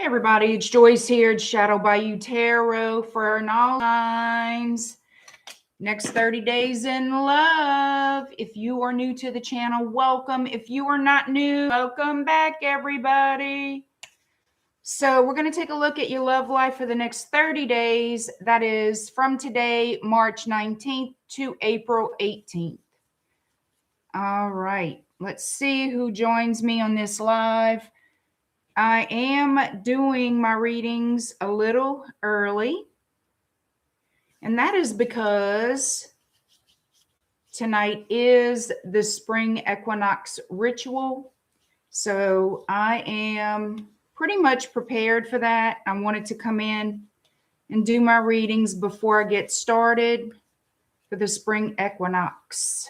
Hey everybody, it's Joyce here. It's Shadow Bayou Tarot for all signs. Next 30 days in love. If you are new to the channel, welcome. If you are not new, welcome back everybody. So we're going to take a look at your love life for the next 30 days. That is from today, March 19th to April 18th. All right, let's see who joins me on this live. I am doing my readings a little early, and that is because tonight is the spring equinox ritual. So I am pretty much prepared for that. I wanted to come in and do my readings before I get started for the spring equinox.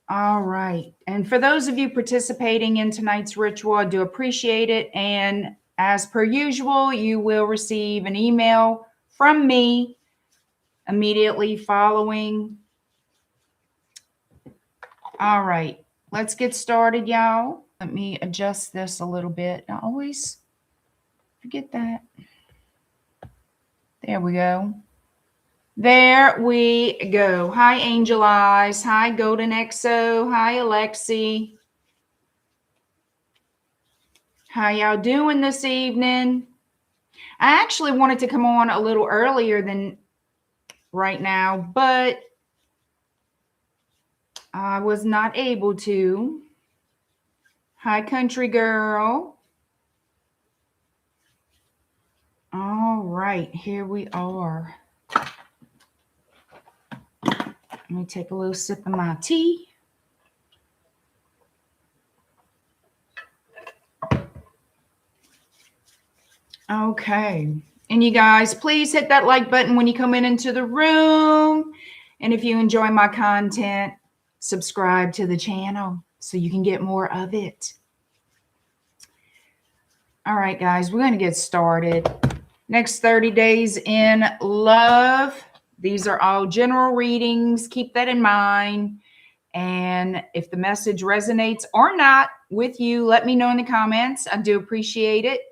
All right. And for those of you participating in tonight's ritual, I do appreciate it. And as per usual, you will receive an email from me immediately following. All right. Let's get started, y'all. Let me adjust this a little bit. I always forget that. There we go. There we go. Hi, Angel Eyes. Hi, Golden Exo. Hi, Alexi. How y'all doing this evening? I actually wanted to come on a little earlier than right now, but I was not able to. Hi, Country Girl. All right, here we are. Let me take a little sip of my tea. Okay. And you guys, please hit that like button when you come into the room. And if you enjoy my content, subscribe to the channel so you can get more of it. All right, guys, we're going to get started. Next 30 days in love. These are all general readings. Keep that in mind. And if the message resonates or not with you, let me know in the comments. I do appreciate it.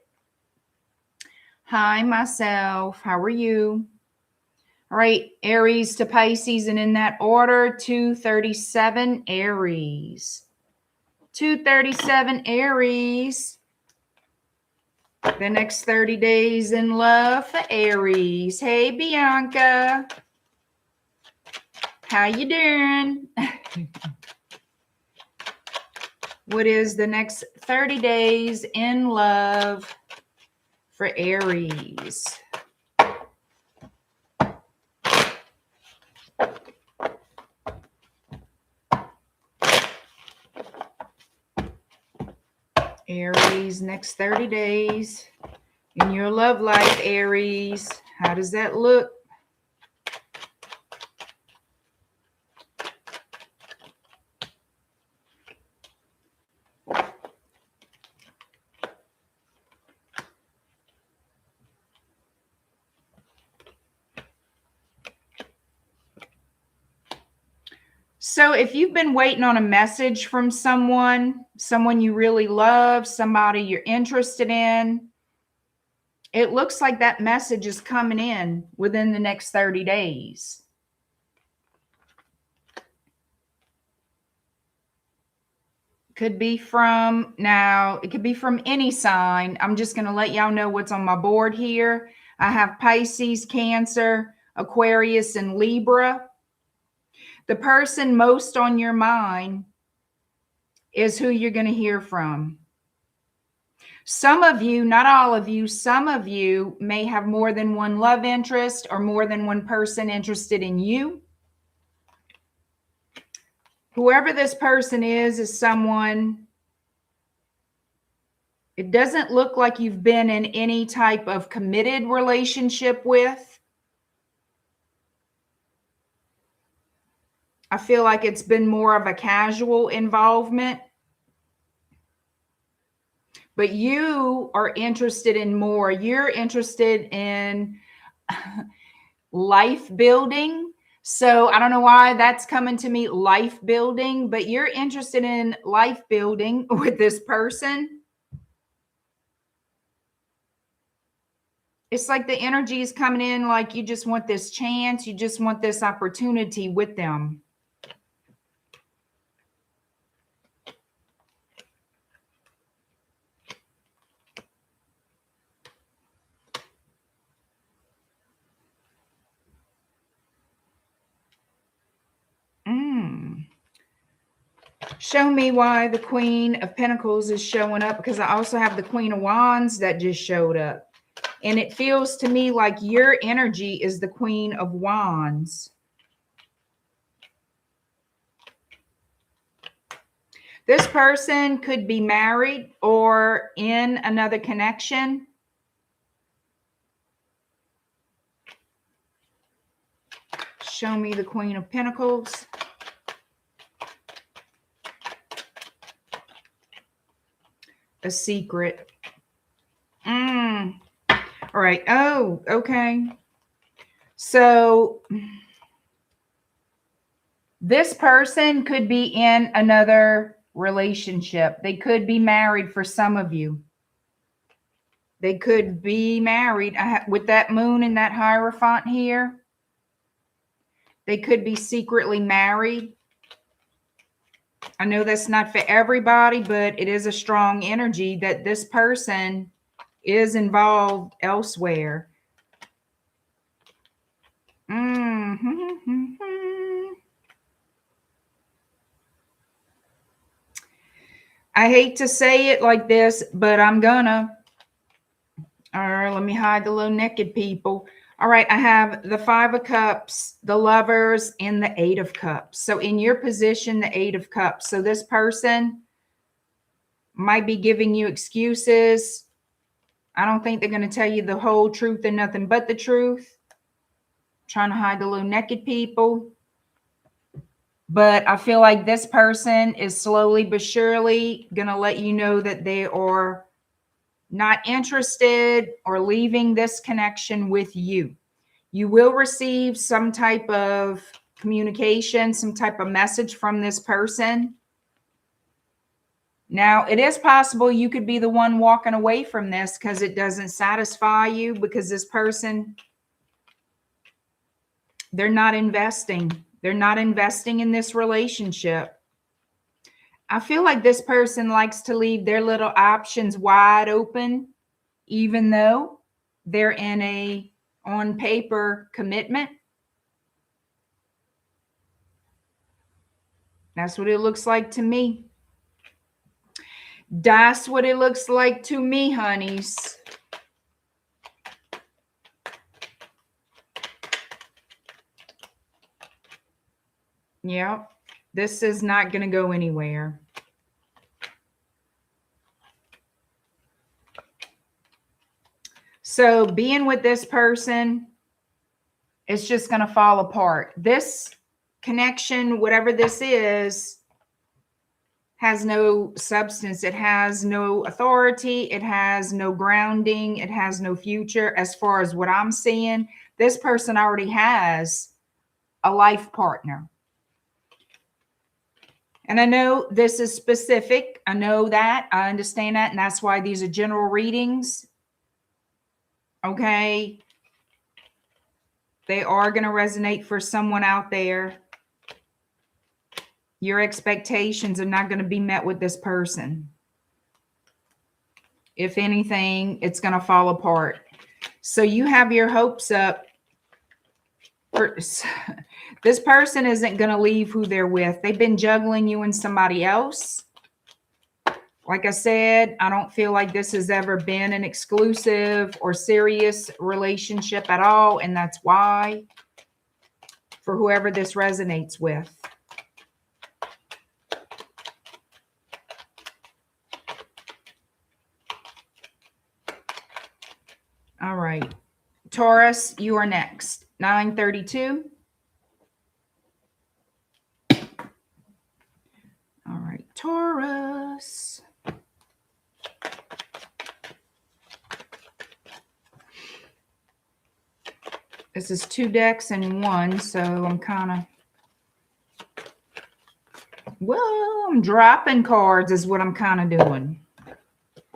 Hi, myself. How are you? All right, Aries to Pisces, and in that order, 237 Aries. 237 Aries. The next 30 days in love for Aries. Hey, Bianca. How you doing? What is the next 30 days in love for Aries? Aries, next 30 days in your love life, Aries. How does that look? So if you've been waiting on a message from someone you really love, somebody you're interested in, it looks like that message is coming in within the next 30 days. Could be from, now, it could be from any sign. I'm just going to let y'all know what's on my board here. I have Pisces, Cancer, Aquarius, and Libra. The person most on your mind is who you're going to hear from. Some of you, not all of you, some of you may have more than one love interest or more than one person interested in you. Whoever this person is someone, it doesn't look like you've been in any type of committed relationship with. I feel like it's been more of a casual involvement. But you are interested in more. You're interested in life building. So I don't know why that's coming to me, life building, but you're interested in life building with this person. It's like the energy is coming in like you just want this chance. You just want this opportunity with them. Show me why the Queen of Pentacles is showing up, because I also have the Queen of Wands that just showed up. And it feels to me like your energy is the Queen of Wands. This person could be married or in another connection. Show me the Queen of Pentacles. A secret. All right. Oh, okay. So this person could be in another relationship. They could be married for some of you. They could be married with that moon and that Hierophant here. They could be secretly married. I know that's not for everybody, but it is a strong energy that this person is involved elsewhere. I hate to say it like this, but I'm gonna. All right, let me hide the little naked people. All right, I have the 5 of Cups, the Lovers, and the 8 of Cups. So in your position, the 8 of Cups. So this person might be giving you excuses. I don't think they're going to tell you the whole truth and nothing but the truth. Trying to hide the little naked people. But I feel like this person is slowly but surely going to let you know that they are not interested or leaving this connection with you. You will receive some type of communication, some type of message from this person. Now, it is possible you could be the one walking away from this because it doesn't satisfy you, because this person, they're not investing. They're not investing in this relationship. I feel like this person likes to leave their little options wide open, even though they're in a on paper commitment. That's what it looks like to me. That's what it looks like to me, honeys. Yeah, this is not going to go anywhere. So being with this person, it's just going to fall apart. This connection, whatever this is, has no substance. It has no authority. It has no grounding. It has no future. As far as what I'm seeing, this person already has a life partner. And I know this is specific. I know that. I understand that. And that's why these are general readings. Okay. They are going to resonate for someone out there. Your expectations are not going to be met with this person. If anything, it's going to fall apart. So you have your hopes up. This person isn't going to leave who they're with. They've been juggling you and somebody else. Like I said, I don't feel like this has ever been an exclusive or serious relationship at all. And that's why, for whoever this resonates with. All right. Taurus, you are next. 932. All right, Taurus. This is 2 decks and 1, so I'm kind of, well, I'm dropping cards is what I'm kind of doing.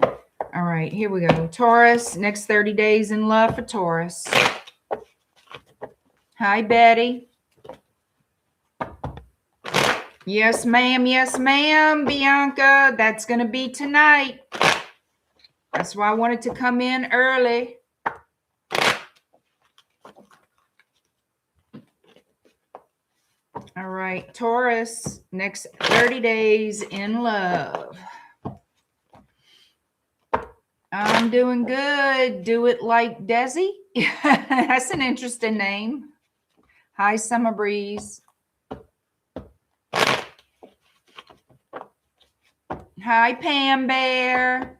All right. right, here we go. Taurus, next 30 days in love for Taurus. Hi, Betty. Yes, ma'am. Yes, ma'am, Bianca. That's going to be tonight. That's why I wanted to come in early. All right, Taurus, next 30 days in love. I'm doing good. Do it like Desi. That's an interesting name. Hi, Summer Breeze. Hi, Pam Bear.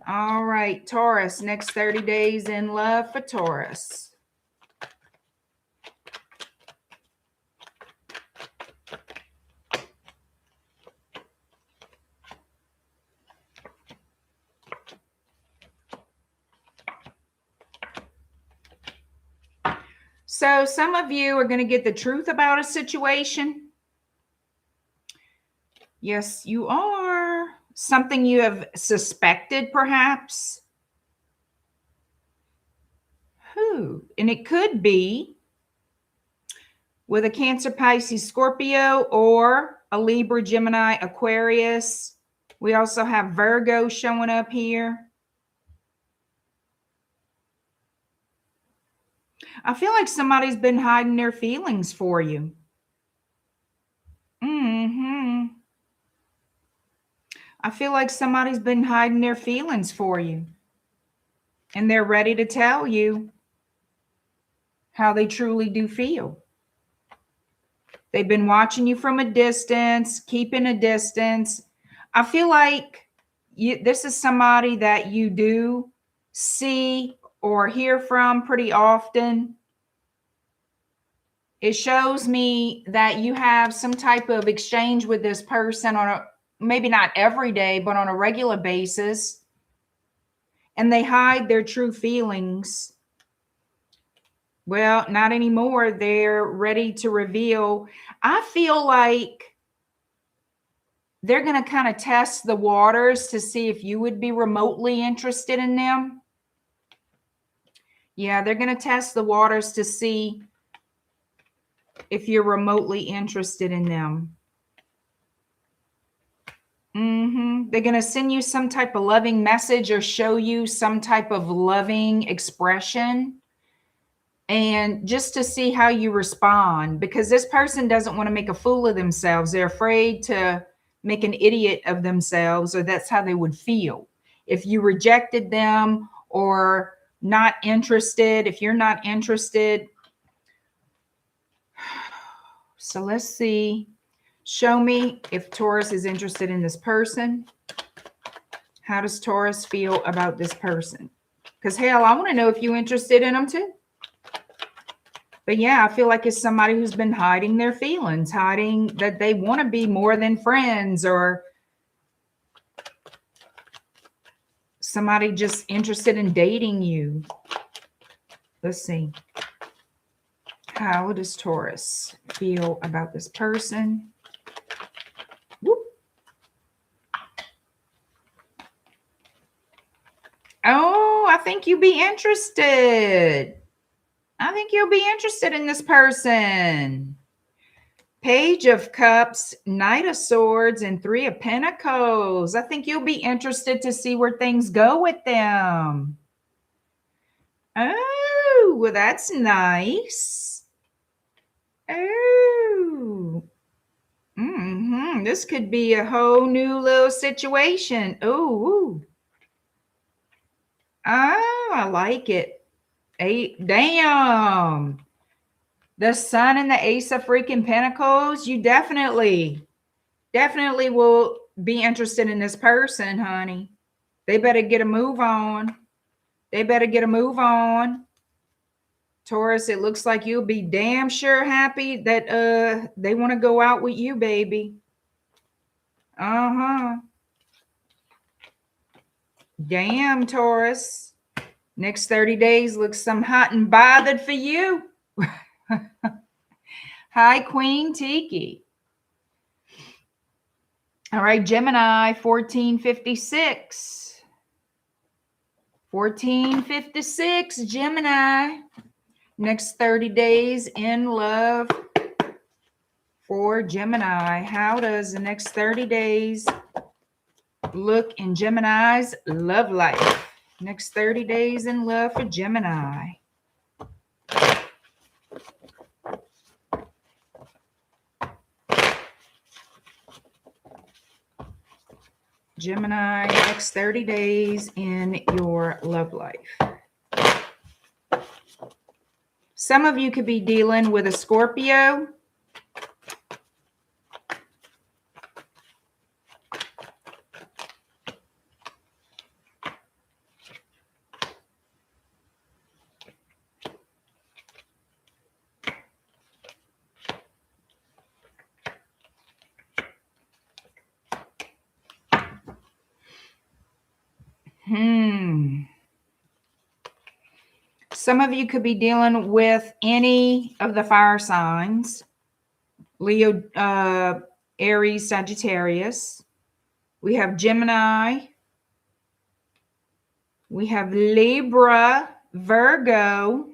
All right, Taurus, next 30 days in love for Taurus. So some of you are going to get the truth about a situation. Yes, you are. Something you have suspected, perhaps. Who? And it could be with a Cancer, Pisces, Scorpio, or a Libra, Gemini, Aquarius. We also have Virgo showing up here. I feel like somebody's been hiding their feelings for you. I feel like somebody's been hiding their feelings for you. And they're ready to tell you how they truly do feel. They've been watching you from a distance, keeping a distance. I feel like this is somebody that you do see or hear from pretty often. It shows me that you have some type of exchange with this person on a, maybe not every day, but on a regular basis. And they hide their true feelings. Well, not anymore. They're ready to reveal. I feel like they're going to kind of test the waters to see if you would be remotely interested in them. Yeah, they're going to test the waters to see if you're remotely interested in them. They're going to send you some type of loving message or show you some type of loving expression. And just to see how you respond, because this person doesn't want to make a fool of themselves. They're afraid to make an idiot of themselves, or that's how they would feel. If you rejected them or not interested, if you're not interested. So let's see. Show me if Taurus is interested in this person. How does Taurus feel about this person? Because hell, I want to know if you're interested in them too. But yeah, I feel like it's somebody who's been hiding their feelings, hiding that they want to be more than friends, or somebody just interested in dating you. Let's see. How does Taurus feel about this person? Whoop. Oh, I think you'd be interested. I think you'll be interested in this person. Page of Cups, Knight of Swords, and Three of Pentacles. I think you'll be interested to see where things go with them. Oh, well, that's nice. Oh. This could be a whole new little situation. Oh. Oh, I like it. Damn. The Sun and the Ace of freaking Pentacles. You definitely will be interested in this person, honey. They better get a move on. They better get a move on. Taurus, it looks like you'll be damn sure happy that they want to go out with you, baby. Damn, Taurus. Next 30 days looks some hot and bothered for you. Hi, Queen Tiki. All right, Gemini, 1456. 1456, Gemini. Next 30 days in love for Gemini. How does the next 30 days look in Gemini's love life? Next 30 days in love for Gemini. Gemini, next 30 days in your love life. Some of you could be dealing with a Scorpio. Some of you could be dealing with any of the fire signs. Leo, Aries, Sagittarius. We have Gemini. We have Libra, Virgo.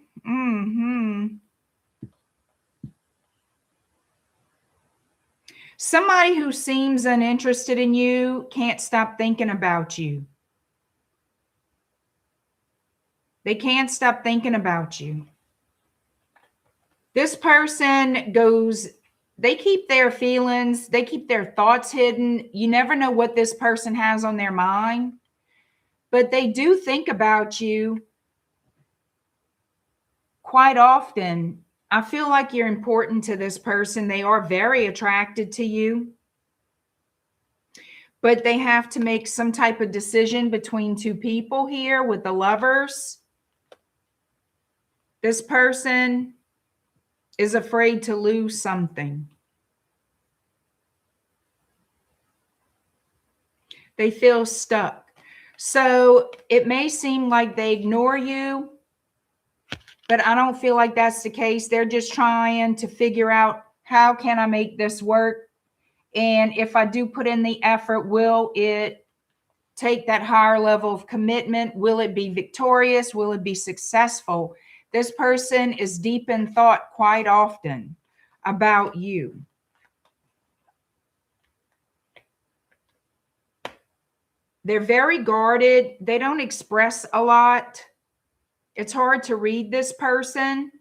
Somebody who seems uninterested in you can't stop thinking about you. They can't stop thinking about you. This person goes, they keep their feelings, they keep their thoughts hidden. You never know what this person has on their mind, but they do think about you quite often. I feel like you're important to this person. They are very attracted to you, but they have to make some type of decision between two people here with the Lovers. This person is afraid to lose something. They feel stuck. So it may seem like they ignore you, but I don't feel like that's the case. They're just trying to figure out, how can I make this work? And if I do put in the effort, will it take that higher level of commitment? Will it be victorious? Will it be successful? This person is deep in thought quite often about you. They're very guarded. They don't express a lot. It's hard to read this person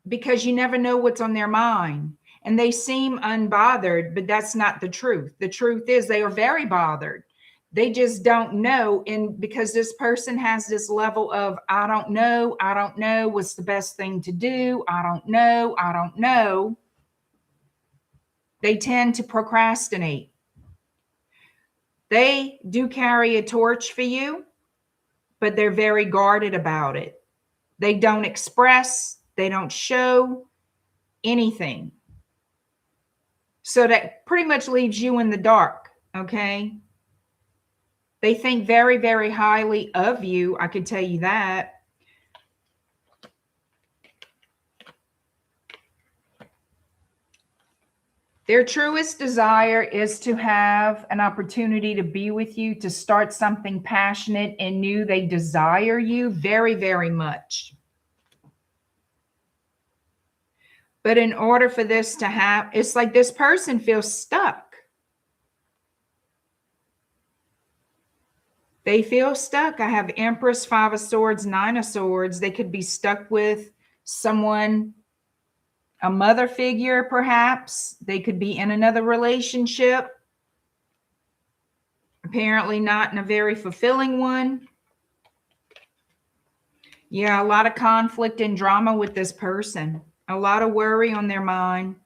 because you never know what's on their mind. And they seem unbothered, but that's not the truth. The truth is they are very bothered. They just don't know. And because this person has this level of, I don't know what's the best thing to do. I don't know. They tend to procrastinate. They do carry a torch for you, but they're very guarded about it. They don't express, they don't show anything. So that pretty much leaves you in the dark, okay? They think very, very highly of you. I can tell you that. Their truest desire is to have an opportunity to be with you, to start something passionate and new. They desire you very, very much. But in order for this to happen, it's like this person feels stuck. They feel stuck. I have Empress, 5 of Swords, 9 of Swords. They could be stuck with someone, a mother figure, perhaps. They could be in another relationship. Apparently not in a very fulfilling one. Yeah, a lot of conflict and drama with this person. A lot of worry on their mind.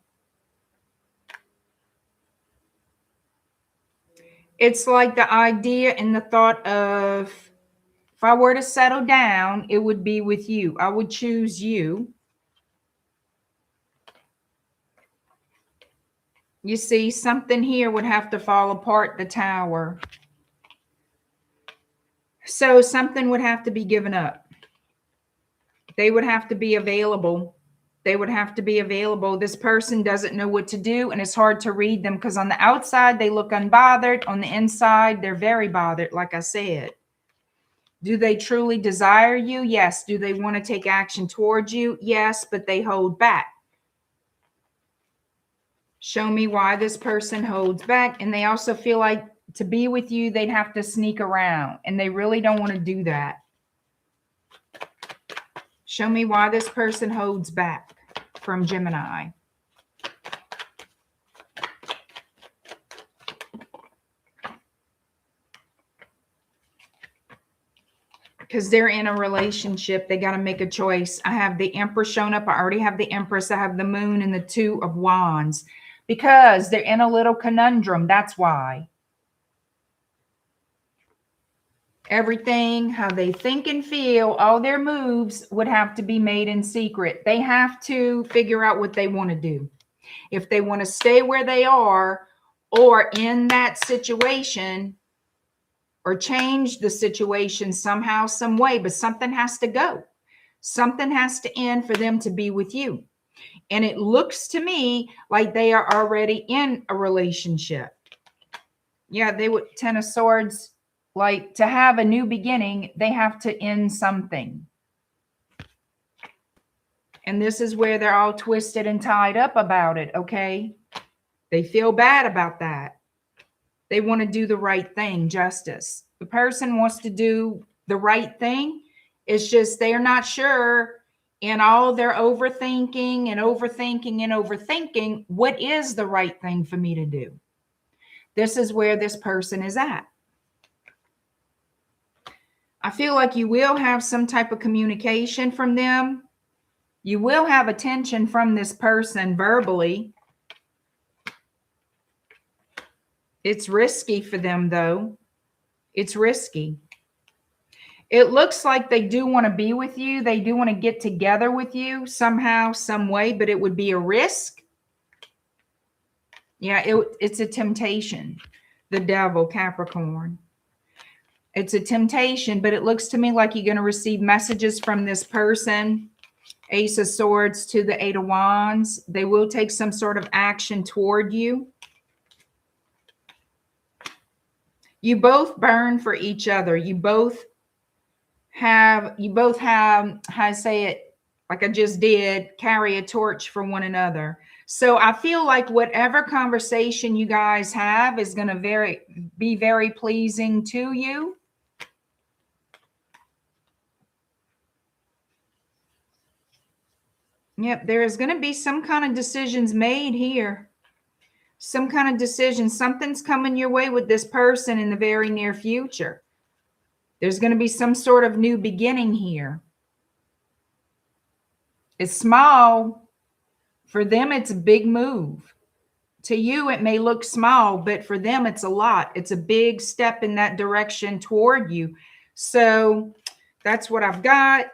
It's like the idea and the thought of, if I were to settle down, it would be with you. I would choose you. You see, something here would have to fall apart, the Tower. So something would have to be given up. They would have to be available They would have to be available. This person doesn't know what to do, and it's hard to read them because on the outside, they look unbothered. On the inside, they're very bothered, like I said. Do they truly desire you? Yes. Do they want to take action towards you? Yes, but they hold back. Show me why this person holds back. And they also feel like to be with you, they'd have to sneak around, and they really don't want to do that. Show me why this person holds back from Gemini. Because they're in a relationship. They got to make a choice. I have the Empress showing up. I already have the Empress. I have the Moon and the Two of Wands. Because they're in a little conundrum. That's why. Everything, how they think and feel, all their moves would have to be made in secret. They have to figure out what they want to do. If they want to stay where they are or in that situation or change the situation somehow, some way, but something has to go. Something has to end for them to be with you. And it looks to me like they are already in a relationship. Yeah, they would, Ten of Swords. Like, to have a new beginning, they have to end something. And this is where they're all twisted and tied up about it, okay? They feel bad about that. They want to do the right thing, justice. The person wants to do the right thing. It's just they're not sure in all their overthinking and overthinking and overthinking, what is the right thing for me to do? This is where this person is at. I feel like you will have some type of communication from them. You will have attention from this person verbally. It's risky for them, though. It's risky. It looks like they do want to be with you. They do want to get together with you somehow, some way, but it would be a risk. Yeah, it's a temptation. The Devil, Capricorn. It's a temptation, but it looks to me like you're going to receive messages from this person. Ace of Swords to the Eight of Wands. They will take some sort of action toward you. You both burn for each other. You both have, how I say it, like I just did, carry a torch for one another. So I feel like whatever conversation you guys have is going to be very pleasing to you. Yep, there is going to be some kind of decisions made here. Some kind of decision. Something's coming your way with this person in the very near future. There's going to be some sort of new beginning here. It's small. For them, it's a big move. To you, it may look small, but for them, it's a lot. It's a big step in that direction toward you. So that's what I've got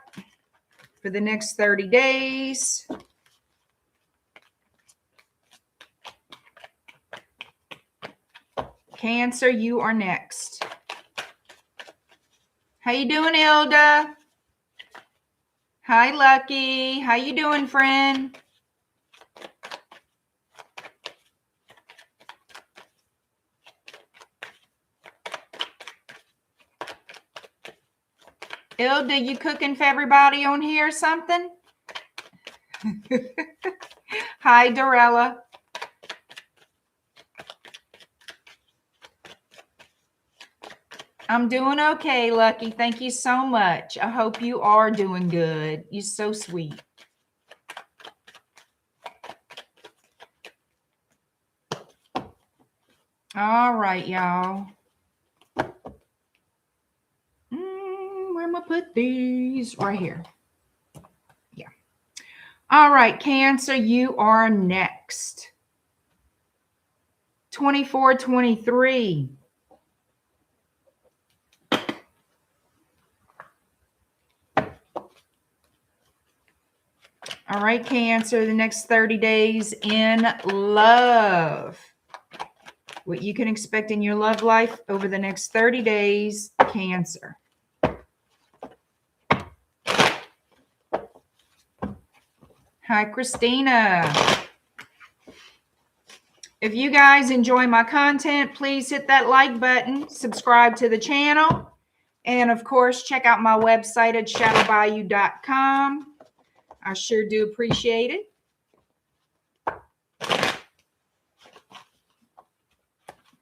for the next 30 days. Cancer, you are next. How you doing, Ilda? Hi, Lucky. How you doing, friend? Ilda, you cooking for everybody on here or something? Hi, Dorella. I'm doing okay, Lucky. Thank you so much. I hope you are doing good. You're so sweet. All right, y'all. Where am I put these? Right here. Yeah. All right, Cancer, you are next. 24-23. All right, Cancer, the next 30 days in love. What you can expect in your love life over the next 30 days, Cancer. Hi, Christina. If you guys enjoy my content, please hit that like button, subscribe to the channel, and of course, check out my website at shadowbayou.com. I sure do appreciate it.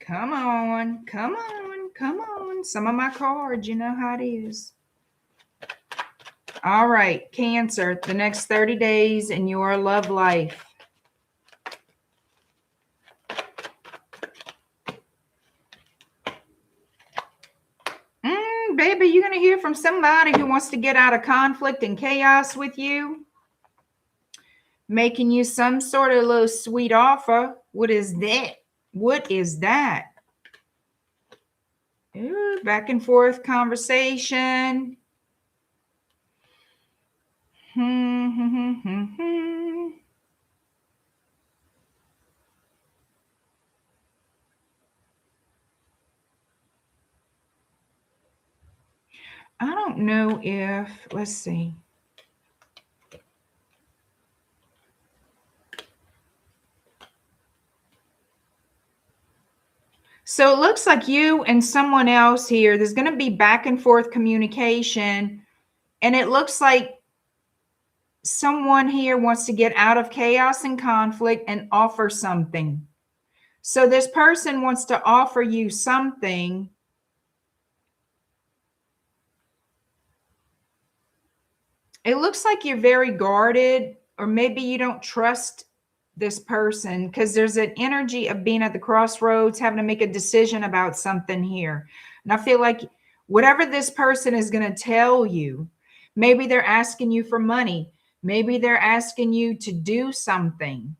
Come on, come on, come on. Some of my cards, you know how it is. All right, Cancer, the next 30 days in your love life. Baby, you're going to hear from somebody who wants to get out of conflict and chaos with you. Making you some sort of little sweet offer. What is that? What is that? Ooh, back and forth conversation. I don't know if, let's see. So it looks like you and someone else here, there's going to be back and forth communication. And it looks like someone here wants to get out of chaos and conflict and offer something. So this person wants to offer you something. It looks like you're very guarded, or maybe you don't trust this person because there's an energy of being at the crossroads, having to make a decision about something here. And I feel like whatever this person is going to tell you, maybe they're asking you for money. Maybe they're asking you to do something.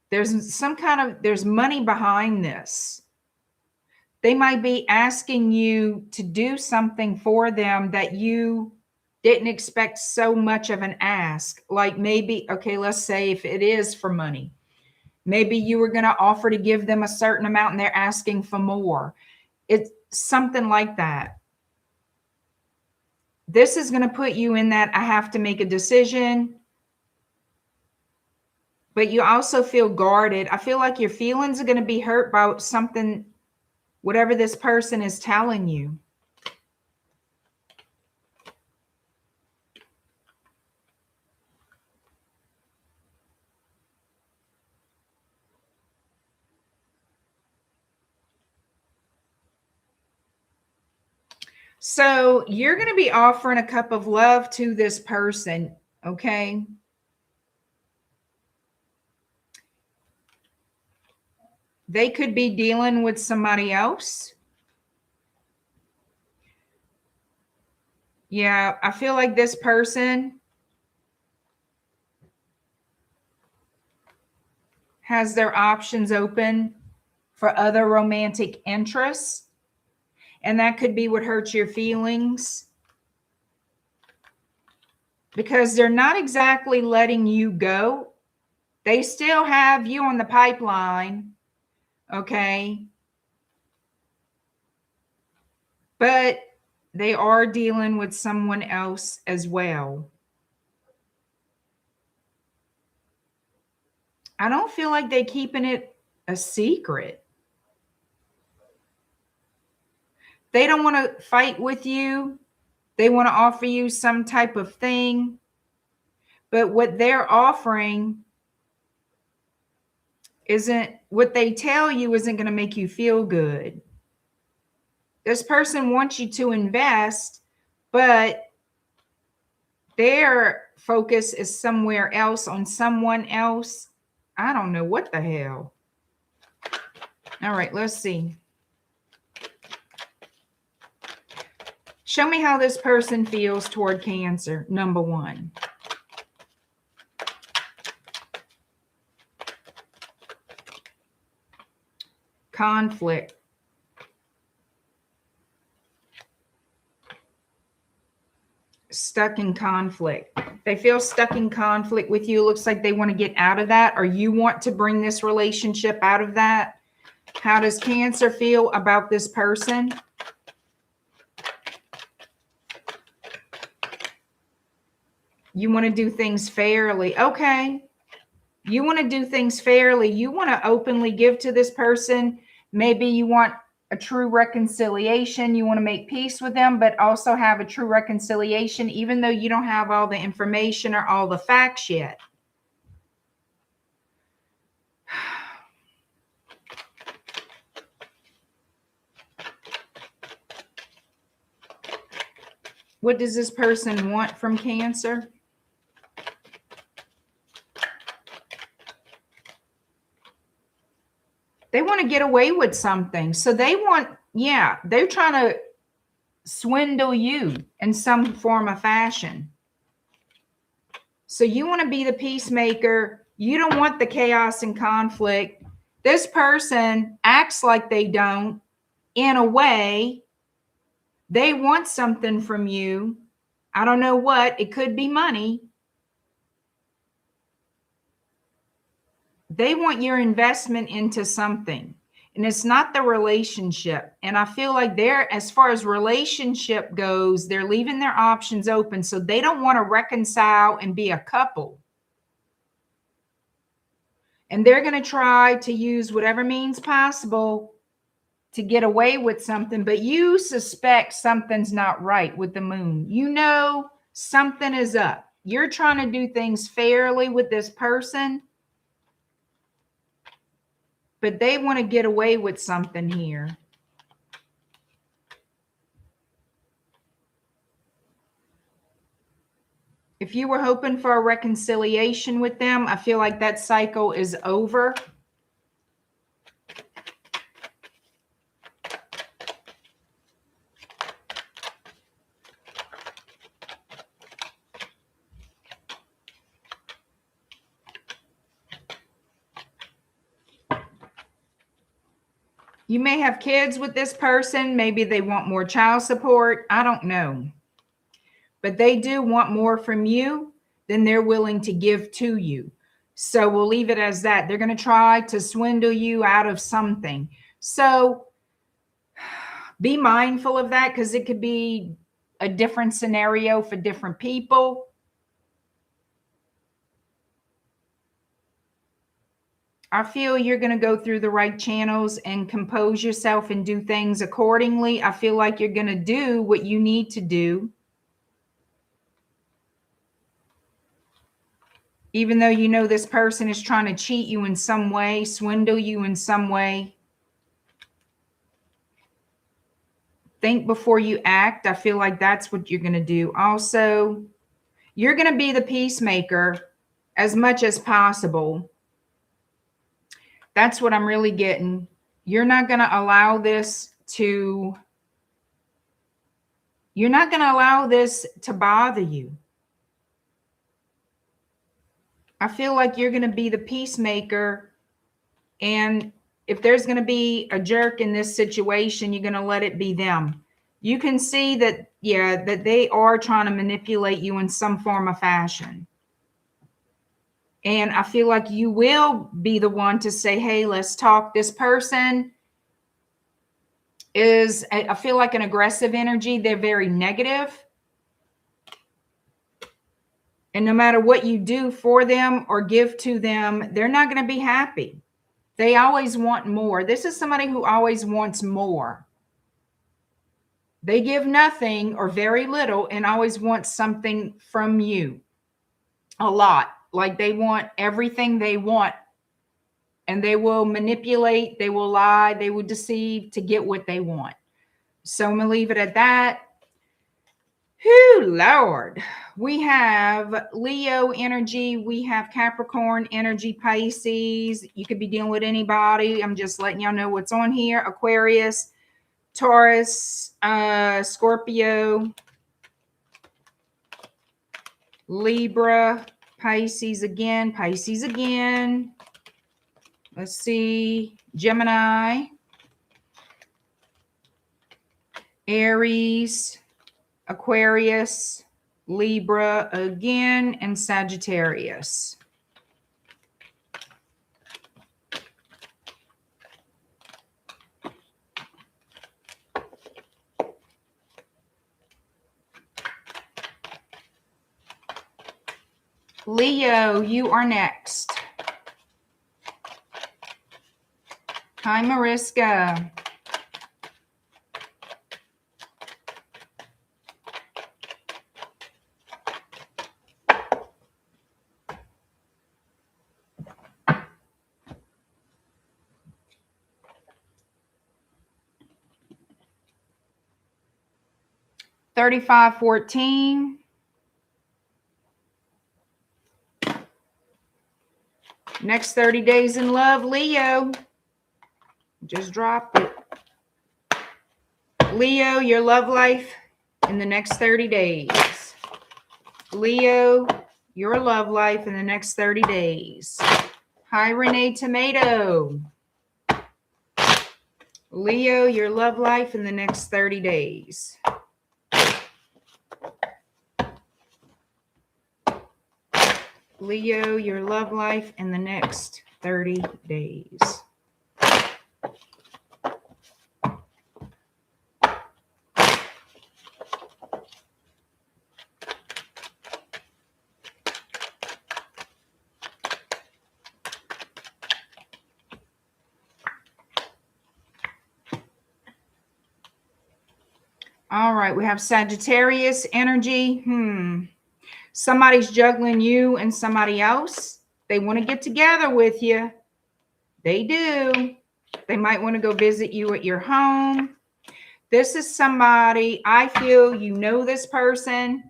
There's some kind of, there's money behind this. They might be asking you to do something for them that you didn't expect so much of an ask. Like maybe, okay, let's say if it is for money, maybe you were going to offer to give them a certain amount and they're asking for more. It's something like that. This is going to put you in that I have to make a decision, but you also feel guarded. I feel like your feelings are going to be hurt by something, whatever this person is telling you. So you're going to be offering a cup of love to this person, okay? They could be dealing with somebody else. Yeah, I feel like this person has their options open for other romantic interests. And that could be what hurts your feelings. Because they're not exactly letting you go. They still have you on the pipeline, okay? But they are dealing with someone else as well. I don't feel like they're keeping it a secret. They don't want to fight with you. They want to offer you some type of thing. But what they're offering isn't, what they tell you isn't going to make you feel good. This person wants you to invest, but their focus is somewhere else, on someone else. I don't know what the hell. All right, let's see. Show me how this person feels toward Cancer, number one. Conflict. Stuck in conflict. They feel stuck in conflict with you. It looks like they want to get out of that, or you want to bring this relationship out of that. How does Cancer feel about this person? You want to do things fairly. Okay. You want to do things fairly. You want to openly give to this person. Maybe you want a true reconciliation. You want to make peace with them, but also have a true reconciliation, even though you don't have all the information or all the facts yet. What does this person want from Cancer? They want to get away with something. So they want, yeah, they're trying to swindle you in some form of fashion. So you want to be the peacemaker. You don't want the chaos and conflict. This person acts like they don't. In a way, they want something from you. I don't know what. It could be money. They want your investment into something. And it's not the relationship. And I feel like they're, as far as relationship goes, they're leaving their options open. So they don't want to reconcile and be a couple. And they're going to try to use whatever means possible to get away with something. But you suspect something's not right with the moon. You know something is up. You're trying to do things fairly with this person, but they want to get away with something here. If you were hoping for a reconciliation with them, I feel like that cycle is over. You may have kids with this person. Maybe they want more child support. I don't know. But they do want more from you than they're willing to give to you. So we'll leave it as that. They're going to try to swindle you out of something. So be mindful of that, because it could be a different scenario for different people. I feel you're going to go through the right channels and compose yourself and do things accordingly. I feel like you're going to do what you need to do. Even though you know this person is trying to cheat you in some way, swindle you in some way. Think before you act. I feel like that's what you're going to do. Also, you're going to be the peacemaker as much as possible. That's what I'm really getting. You're not going to allow this to, bother you. I feel like you're going to be the peacemaker, and if there's going to be a jerk in this situation, you're going to let it be them. You can see that, yeah, that they are trying to manipulate you in some form of fashion. And I feel like you will be the one to say, hey, let's talk. This person is, I feel like, an aggressive energy. They're very negative. And no matter what you do for them or give to them, they're not going to be happy. They always want more. This is somebody who always wants more. They give nothing or very little and always want something from you. A lot. Like they want everything they want. And they will manipulate, they will lie, they will deceive to get what they want. So I'm going to leave it at that. Whew, Lord. We have Leo energy. We have Capricorn energy, Pisces. You could be dealing with anybody. I'm just letting y'all know what's on here. Aquarius, Taurus, Scorpio, Libra, Pisces again. Let's see. Gemini, Aries, Aquarius, Libra again, and Sagittarius. Leo, you are next. Hi, Mariska. $35.14. Next 30 days in love, Leo. Just dropped it. Leo, your love life in the next 30 days. Leo, your love life in the next 30 days. Hi, Renee Tomato. Leo, your love life in the next 30 days. Leo, your love life in the next 30 days. All right, we have Sagittarius energy. Somebody's juggling you and somebody else. They want to get together with you. They do. They might want to go visit you at your home. This is somebody, I feel you know this person.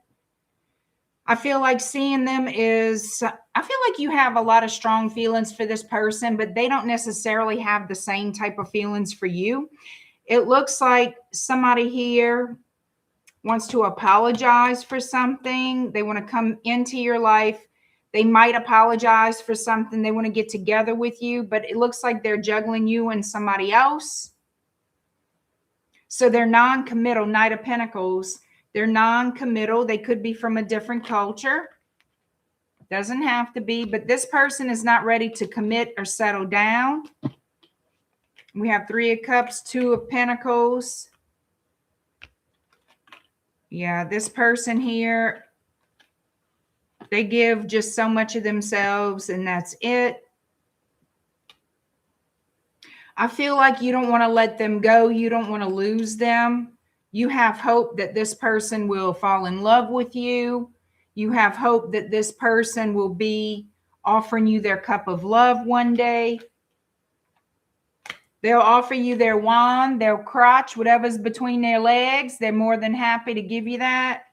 I feel like seeing them is, I feel like you have a lot of strong feelings for this person, but they don't necessarily have the same type of feelings for you. It looks like somebody here wants to apologize for something. They want to come into your life. They might apologize for something. They want to get together with you, but it looks like they're juggling you and somebody else. So they're non-committal. Knight of Pentacles. They're non-committal. They could be from a different culture. Doesn't have to be, but this person is not ready to commit or settle down. We have Three of Cups, Two of Pentacles. Yeah, this person here, they give just so much of themselves and that's it. I feel like you don't want to let them go. You don't want to lose them. You have hope that this person will fall in love with you. You have hope that this person will be offering you their cup of love one day. They'll offer you their wand, their crotch, whatever's between their legs. They're more than happy to give you that.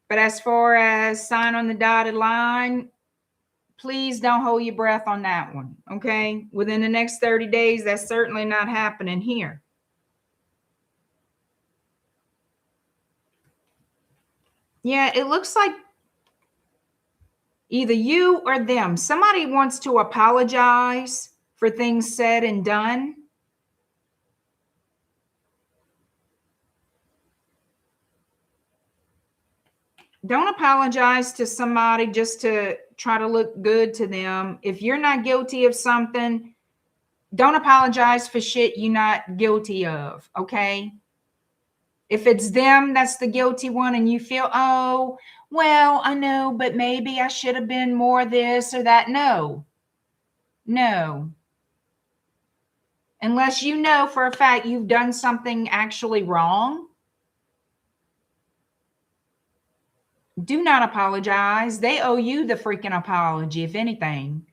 But as far as sign on the dotted line, please don't hold your breath on that one, okay? Within the next 30 days, that's certainly not happening here. Yeah, it looks like either you or them. Somebody wants to apologize for things said and done. Don't apologize to somebody just to try to look good to them. If you're not guilty of something, don't apologize for shit you're not guilty of, okay? If it's them that's the guilty one and you feel, oh, well, I know, but maybe I should have been more this or that. No. Unless you know for a fact you've done something actually wrong, do not apologize. They owe you the freaking apology, if anything.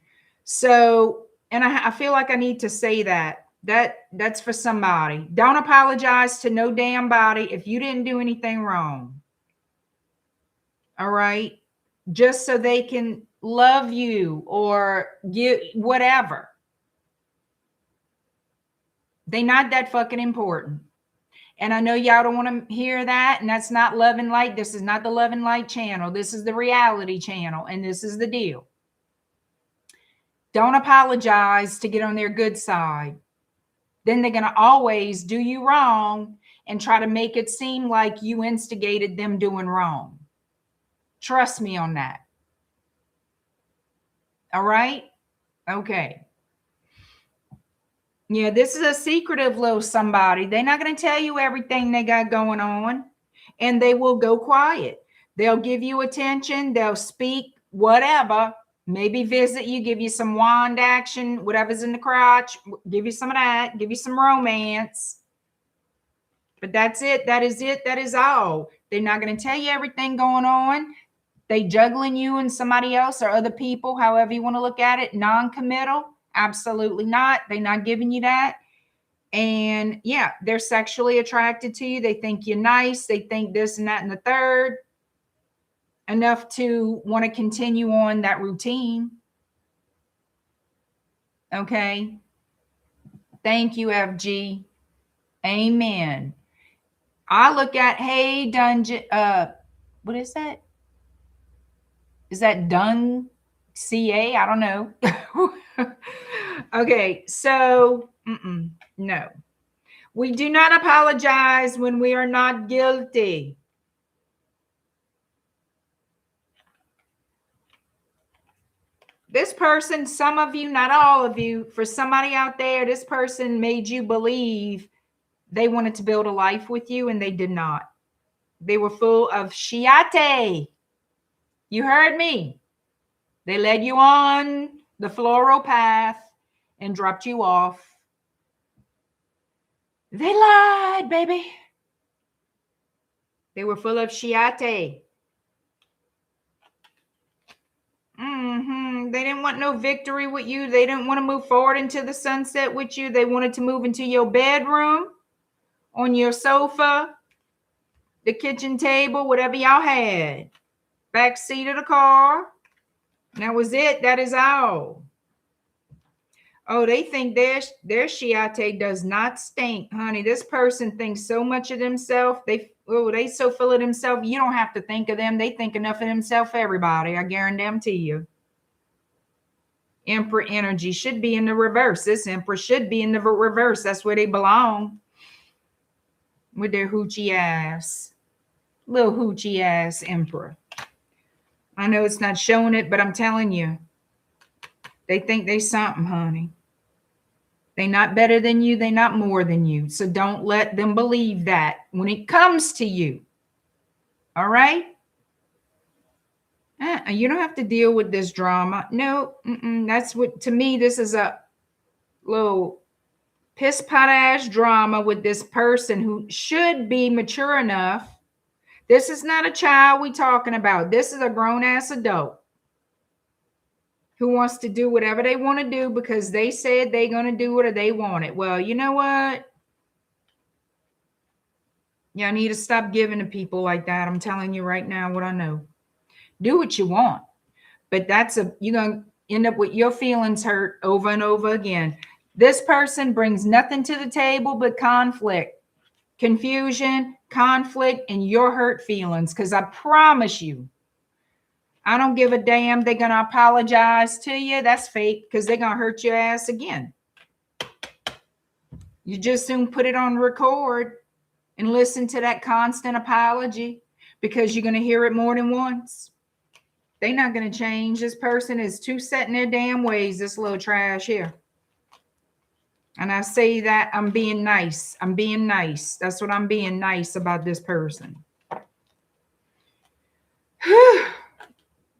So, and I feel like I need to say that's for somebody. Don't apologize to no damn body if you didn't do anything wrong. All right. Just so they can love you or give whatever. They're not that fucking important. And I know y'all don't want to hear that. And that's not Love and Light. This is not the Love and Light channel. This is the reality channel. And this is the deal. Don't apologize to get on their good side. Then they're going to always do you wrong and try to make it seem like you instigated them doing wrong. Trust me on that. All right? Okay. Yeah, this is a secretive little somebody. They're not going to tell you everything they got going on, and they will go quiet. They'll give you attention. They'll speak whatever. Maybe visit you, give you some wand action, whatever's in the crotch, give you some of that, give you some romance. But that's it. That is it. That is all. They're not going to tell you everything going on. They juggling you and somebody else or other people, however you want to look at it. Non-committal. Absolutely not. They're not giving you that. And yeah, they're sexually attracted to you. They think you're nice. They think this and that and the third. Enough to want to continue on that routine. Okay. Thank you, FG. Amen. I look at, hey, Dungeon, what is that? Is that Dung CA? I don't know. Okay, so no. We do not apologize when we are not guilty. This person, some of you, not all of you, for somebody out there, this person made you believe they wanted to build a life with you and they did not. They were full of shiate. You heard me. They led you on the floral path and dropped you off. They lied, baby. They were full of shiate. They didn't want no victory with you. They didn't want to move forward into the sunset with you. They wanted to move into your bedroom, on your sofa, the kitchen table, whatever y'all had. Back seat of the car. That was it. That is all. Oh, they think their shiate does not stink, honey. This person thinks so much of themselves. They so full of themselves. You don't have to think of them. They think enough of themselves for everybody. I guarantee you. Emperor energy should be in the reverse. This Emperor should be in the reverse. That's where they belong. With their hoochie ass. Little hoochie ass Emperor. I know it's not showing it, but I'm telling you. They think they something, honey. They're not better than you. They're not more than you. So don't let them believe that when it comes to you. All right? You don't have to deal with this drama. No, that's what, to me, this is a little piss pot ass drama with this person who should be mature enough. This is not a child we talking about. This is a grown ass adult who wants to do whatever they want to do because they said they're going to do it or they want it. Well, you know what? Y'all need to stop giving to people like that. I'm telling you right now what I know. Do what you want. But you're going to end up with your feelings hurt over and over again. This person brings nothing to the table but conflict, confusion, conflict, and your hurt feelings. Because I promise you, I don't give a damn. They're going to apologize to you. That's fake because they're going to hurt your ass again. You just soon put it on record and listen to that constant apology because you're going to hear it more than once. They're not going to change. This person is too set in their damn ways, this little trash here. And I say that I'm being nice. I'm being nice. That's what I'm being nice about this person.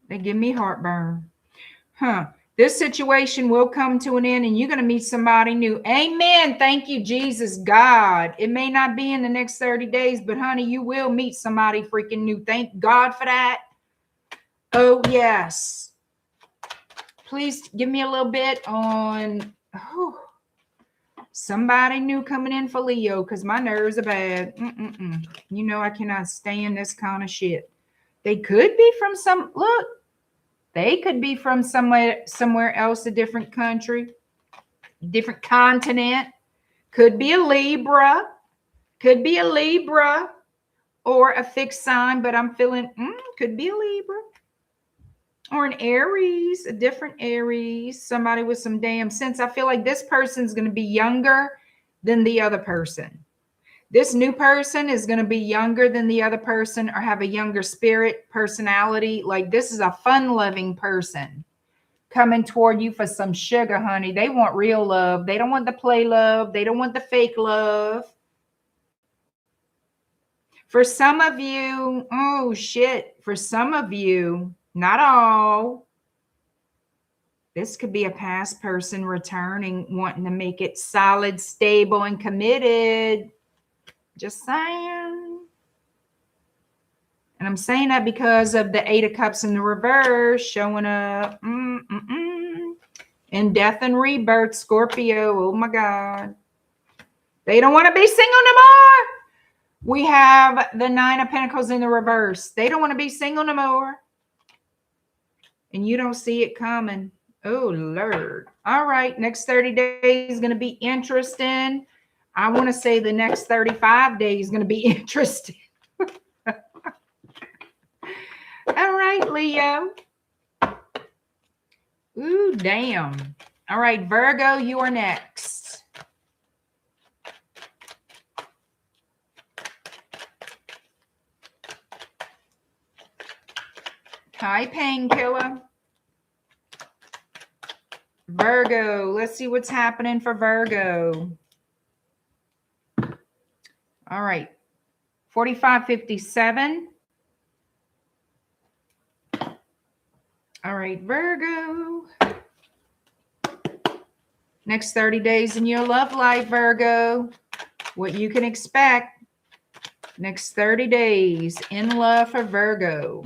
They give me heartburn. This situation will come to an end and you're going to meet somebody new. Amen. Thank you, Jesus, God. It may not be in the next 30 days, but honey, you will meet somebody freaking new. Thank God for that. Oh, yes. Please give me a little bit on somebody new coming in for Leo because my nerves are bad. You know I cannot stand this kind of shit. They could be from they could be from somewhere else, a different country, different continent. Could be a Libra. Could be a Libra or a fixed sign, but I'm feeling could be a Libra. Or an Aries, a different Aries, somebody with some damn sense. I feel like this person's going to be younger than the other person. This new person is going to be younger than the other person or have a younger spirit, personality. Like this is a fun-loving person coming toward you for some sugar, honey. They want real love. They don't want the play love. They don't want the fake love. For some of you, for some of you, Not all. This could be a past person returning, wanting to make it solid, stable, and committed. Just saying. And I'm saying that because of the Eight of Cups in the reverse showing up. In death and rebirth, Scorpio. Oh my God. They don't want to be single no more. We have the Nine of Pentacles in the reverse. They don't want to be single no more. And you don't see it coming. Oh, Lord. All right. Next 30 days is going to be interesting. I want to say the next 35 days is going to be interesting. All right, Leo. Ooh, damn. All right, Virgo, you are next. Hi, Painkiller. Virgo, let's see what's happening for Virgo. All right, 4557. All right, Virgo. Next 30 days in your love life, Virgo. What you can expect. Next 30 days in love for Virgo.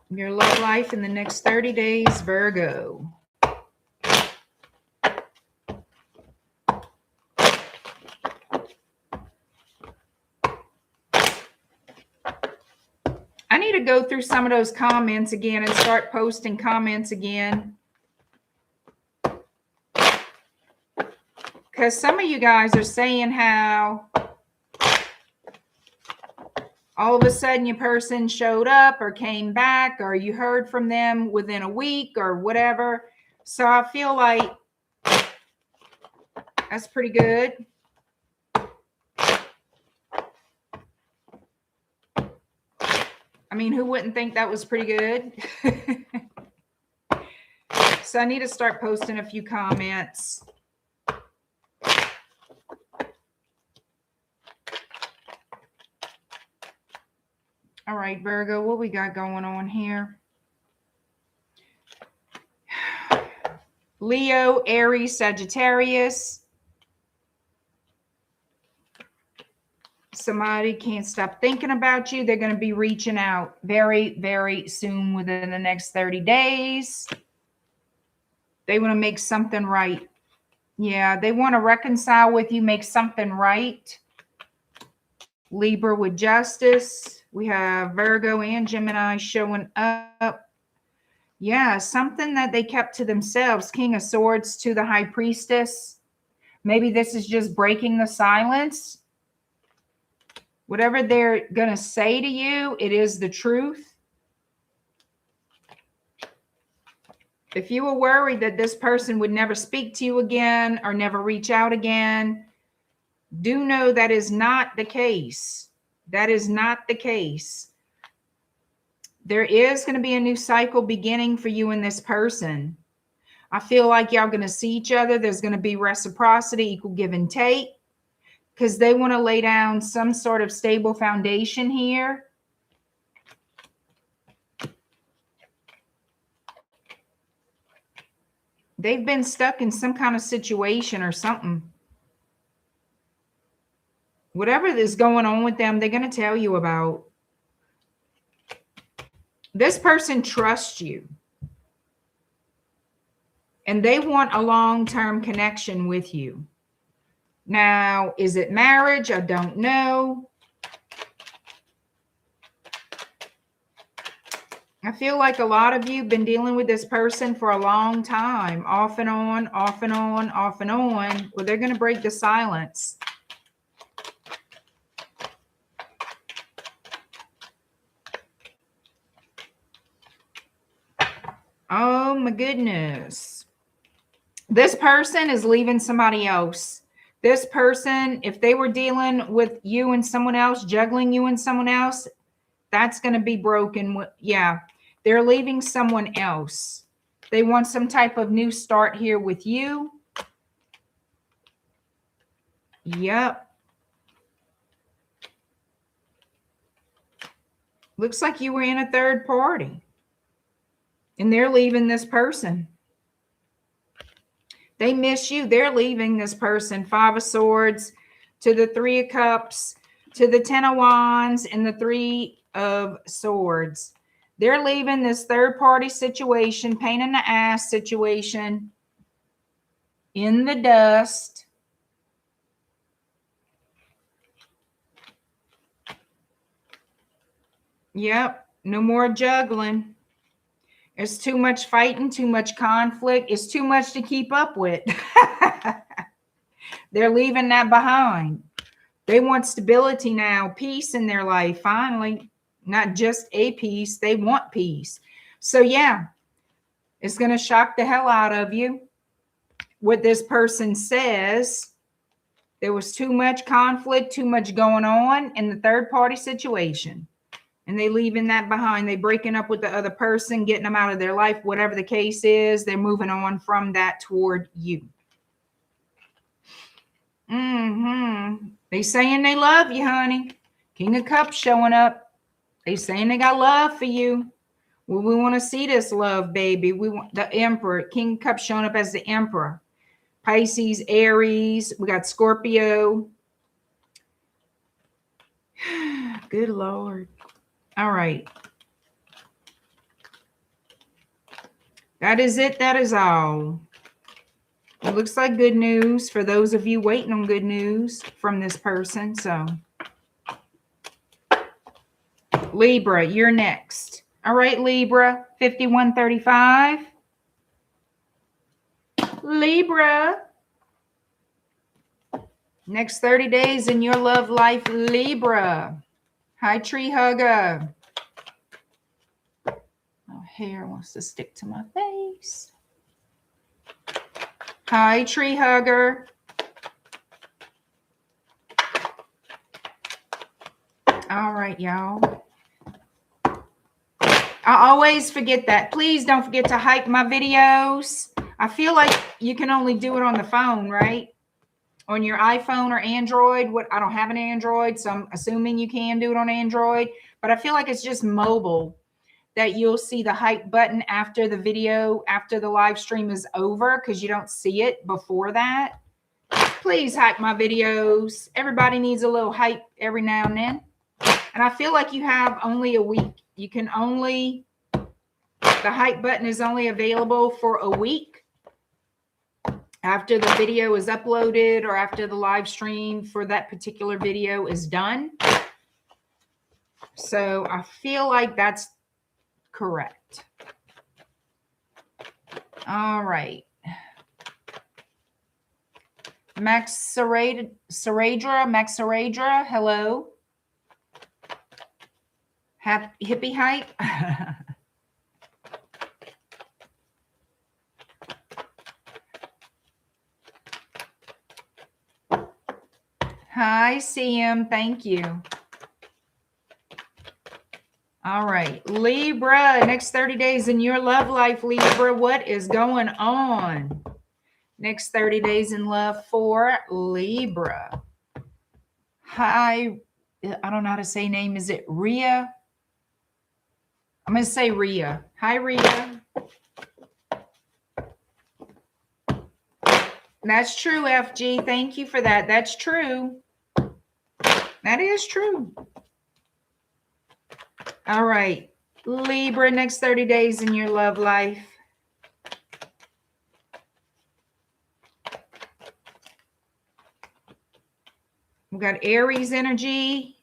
Your love life in the next 30 days, Virgo. I need to go through some of those comments again and start posting comments again. Because some of you guys are saying how all of a sudden your person showed up or came back or you heard from them within a week or whatever. So I feel like that's pretty good. I mean, who wouldn't think that was pretty good? So I need to start posting a few comments. All right, Virgo, what we got going on here? Leo, Aries, Sagittarius. Somebody can't stop thinking about you. They're going to be reaching out very, very soon within the next 30 days. They want to make something right. Yeah, they want to reconcile with you, make something right. Libra with justice. We have Virgo and Gemini showing up. Yeah, something that they kept to themselves. King of Swords to the High Priestess. Maybe this is just breaking the silence. Whatever they're going to say to you, it is the truth. If you were worried that this person would never speak to you again or never reach out again, do know that is not the case. That is not the case. There is going to be a new cycle beginning for you and this person. I feel like y'all going to see each other. There's going to be reciprocity, equal give and take, because they want to lay down some sort of stable foundation here. They've been stuck in some kind of situation or something. Whatever is going on with them, they're going to tell you about. This person trusts you. And they want a long-term connection with you. Now, is it marriage? I don't know. I feel like a lot of you have been dealing with this person for a long time. Off and on, off and on, off and on. Well, they're going to break the silence. Oh, my goodness. This person is leaving somebody else. This person, if they were dealing with you and someone else, juggling you and someone else, that's going to be broken. Yeah, they're leaving someone else. They want some type of new start here with you. Yep. Looks like you were in a third party. And they're leaving this person. They miss you. They're leaving this person. 5 of Swords to the 3 of Cups to the 10 of Wands and the 3 of Swords. They're leaving this third party situation, pain in the ass situation, in the dust. Yep. No more juggling. There's too much fighting, too much conflict. It's too much to keep up with. They're leaving that behind. They want stability now, peace in their life, finally. Not just a peace, they want peace. So yeah, it's going to shock the hell out of you what this person says. There was too much conflict, too much going on in the third party situation. And they leaving that behind. They breaking up with the other person, getting them out of their life, whatever the case is. They're moving on from that toward you. They saying they love you, honey. King of Cups showing up. They saying they got love for you. Well, we want to see this love, baby. We want the Emperor. King of Cups showing up as the Emperor. Pisces, Aries. We got Scorpio. Good Lord. All right. That is it. That is all. It looks like good news for those of you waiting on good news from this person. So, Libra, you're next. All right, Libra, 5135. Libra. Next 30 days in your love life, Libra. Hi, tree hugger. My hair wants to stick to my face. Hi, tree hugger. All right, y'all. I always forget that. Please don't forget to hype my videos. I feel like you can only do it on the phone, right? On your iPhone or Android. I don't have an Android, so I'm assuming you can do it on Android. But I feel like it's just mobile that you'll see the hype button after the video, after the live stream is over, because you don't see it before that. Please hype my videos. Everybody needs a little hype every now and then. And I feel like you have only a week. You can only, the hype button is only available for a week after the video is uploaded or after the live stream for that particular video is done. So I feel like that's correct. All right. Max Saradra, hello. Hippie hype. Hi, CM. Thank you. All right. Libra, next 30 days in your love life, Libra. What is going on? Next 30 days in love for Libra. Hi. I don't know how to say name. Is it Rhea? I'm going to say Rhea. Hi, Rhea. That's true, FG. Thank you for that. That's true. That is true. All right. Libra, next 30 days in your love life. We've got Aries energy,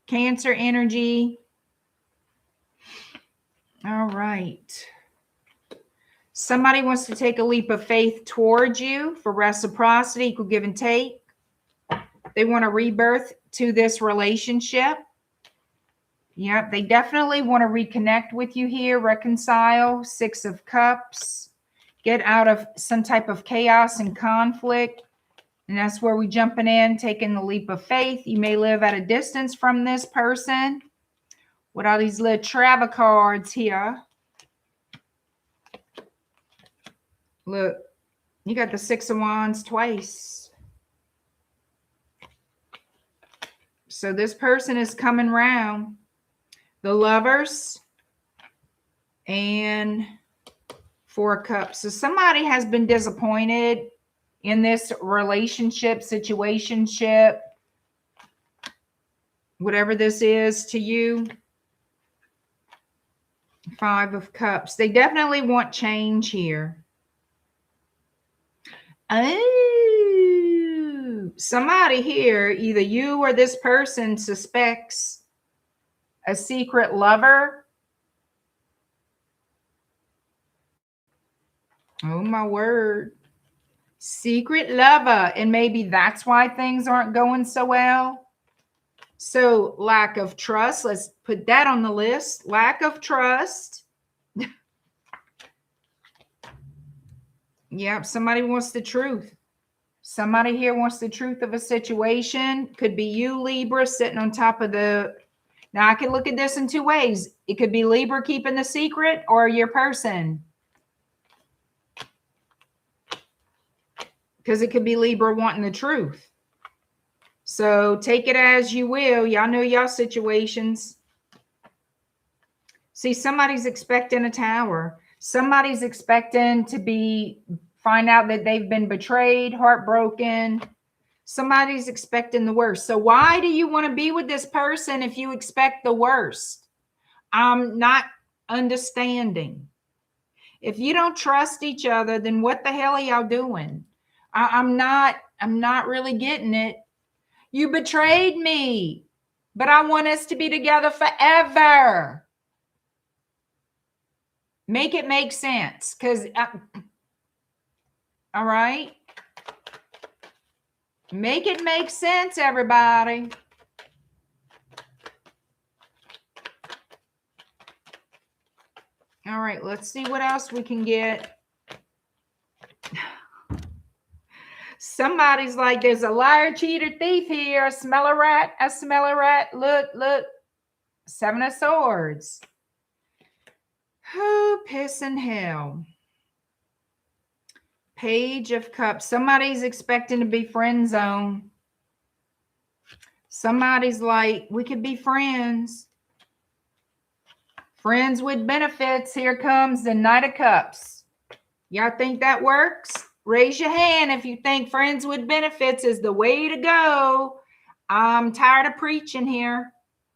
Cancer energy. All right. Somebody wants to take a leap of faith towards you for reciprocity, equal give and take. They want a rebirth to this relationship. Yep, they definitely want to reconnect with you here, reconcile, 6 of Cups, get out of some type of chaos and conflict. And that's where we're jumping in, taking the leap of faith. You may live at a distance from this person. With all these little travel cards here. Look, you got the 6 of Wands twice. So this person is coming around. the Lovers, and Four of Cups. So somebody has been disappointed in this relationship, situationship, whatever this is to you. Five of Cups. They definitely want change here. Oh, somebody here, either you or this person, suspects a secret lover. Oh my word. Secret lover. And maybe that's why things aren't going so well. So lack of trust. Let's put that on the list. Lack of trust. Yep. Somebody wants the truth. Somebody here wants the truth of a situation. Could be you, Libra, sitting on top of the... Now, I can look at this in two ways. It could be Libra keeping the secret, or your person. Because it could be Libra wanting the truth. So take it as you will. Y'all know y'all situations. See, somebody's expecting a Tower. Somebody's expecting to find out that they've been betrayed, heartbroken. Somebody's expecting the worst. So why do you want to be with this person if you expect the worst? I'm not understanding. If you don't trust each other, then what the hell are y'all doing? I'm not really getting it. You betrayed me, but I want us to be together forever. Make it make sense. All right. Make it make sense, everybody. All right, let's see what else we can get. Somebody's like, there's a liar, cheater, thief here. I smell a rat. I smell a rat. Look, look. Seven of Swords. Oh, piss and hell. Page of Cups. Somebody's expecting to be friend zone. Somebody's like, we could be friends. Friends with benefits. Here comes the Knight of Cups. Y'all think that works? Raise your hand if you think friends with benefits is the way to go. I'm tired of preaching here.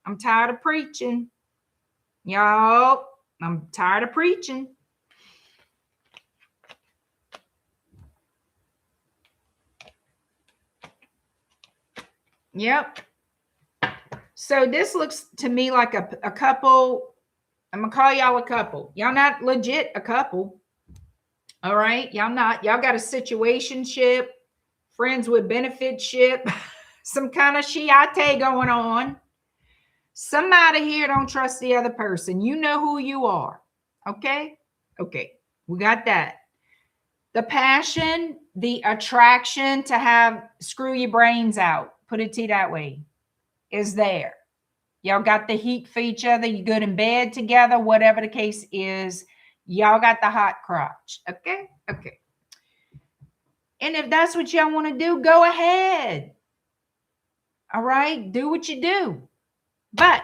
I'm tired of preaching. Y'all, I'm tired of preaching. Yep. So this looks to me like a couple. I'm going to call y'all a couple. Y'all not legit a couple. All right. Y'all not. Y'all got a situationship, friends with benefitship, some kind of shiate going on. Somebody here don't trust the other person. You know who you are. Okay. Okay. We got that. The passion, the attraction to have screw your brains out, put it to you that way, is there. Y'all got the heat for each other. You good in bed together, whatever the case is. Y'all got the hot crotch. Okay? Okay. And if that's what y'all want to do, go ahead. All right? Do what you do. But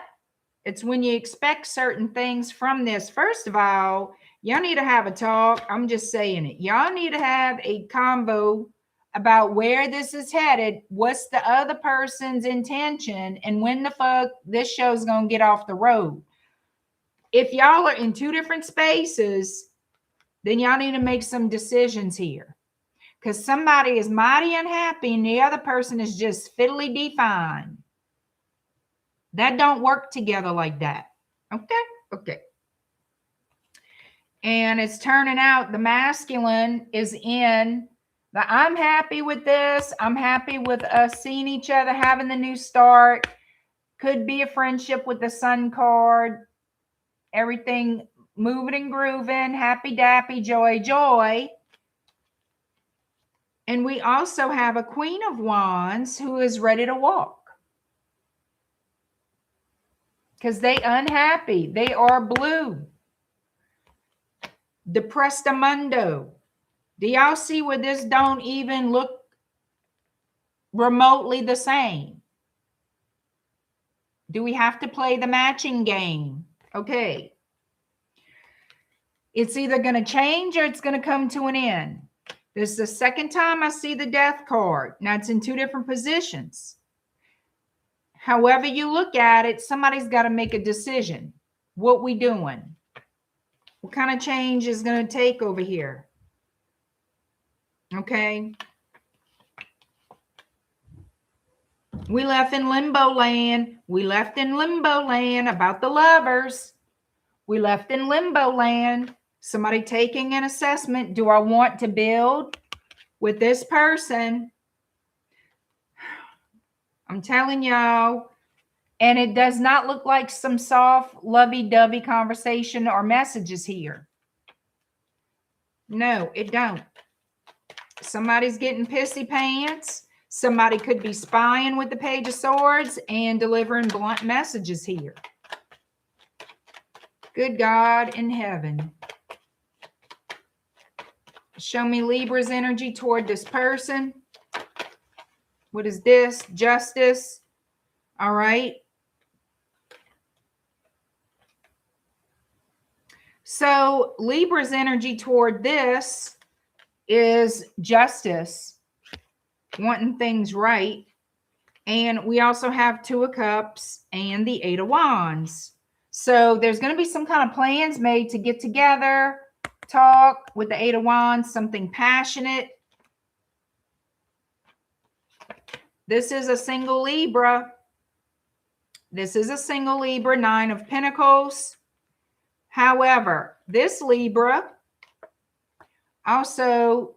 it's when you expect certain things from this. First of all, y'all need to have a talk. I'm just saying it. Y'all need to have a convo about where this is headed. What's the other person's intention? And when the fuck this show's going to get off the road. If y'all are in two different spaces, then y'all need to make some decisions here. Because somebody is mighty unhappy and the other person is just fiddly defined. That don't work together like that. Okay? Okay. And it's turning out the masculine is in the I'm happy with this. I'm happy with us seeing each other, having the new start. Could be a friendship with the Sun card. Everything moving and grooving. Happy, dappy, joy, joy. And we also have a Queen of Wands who is ready to walk. Because they unhappy. They are blue. Deprestamundo. Do y'all see where this don't even look remotely the same? Do we have to play the matching game? Okay. It's either going to change or it's going to come to an end. This is the second time I see the Death card. Now, it's in two different positions. However you look at it, somebody's got to make a decision. What we doing? What kind of change is going to take over here? Okay. We left in limbo land. We left in limbo land about the lovers. We left in limbo land. Somebody taking an assessment. Do I want to build with this person? I'm telling y'all. And it does not look like some soft, lovey-dovey conversation or messages here. No, it don't. Somebody's getting pissy pants. Somebody could be spying with the Page of Swords and delivering blunt messages here. Good God in heaven. Show me Libra's energy toward this person. What is this? Justice. All right. So Libra's energy toward this is justice, wanting things right. And we also have Two of Cups and the Eight of Wands. So there's going to be some kind of plans made to get together, talk with the Eight of Wands, something passionate. This is a single Libra. This is a single Libra, Nine of Pentacles. However, this Libra, also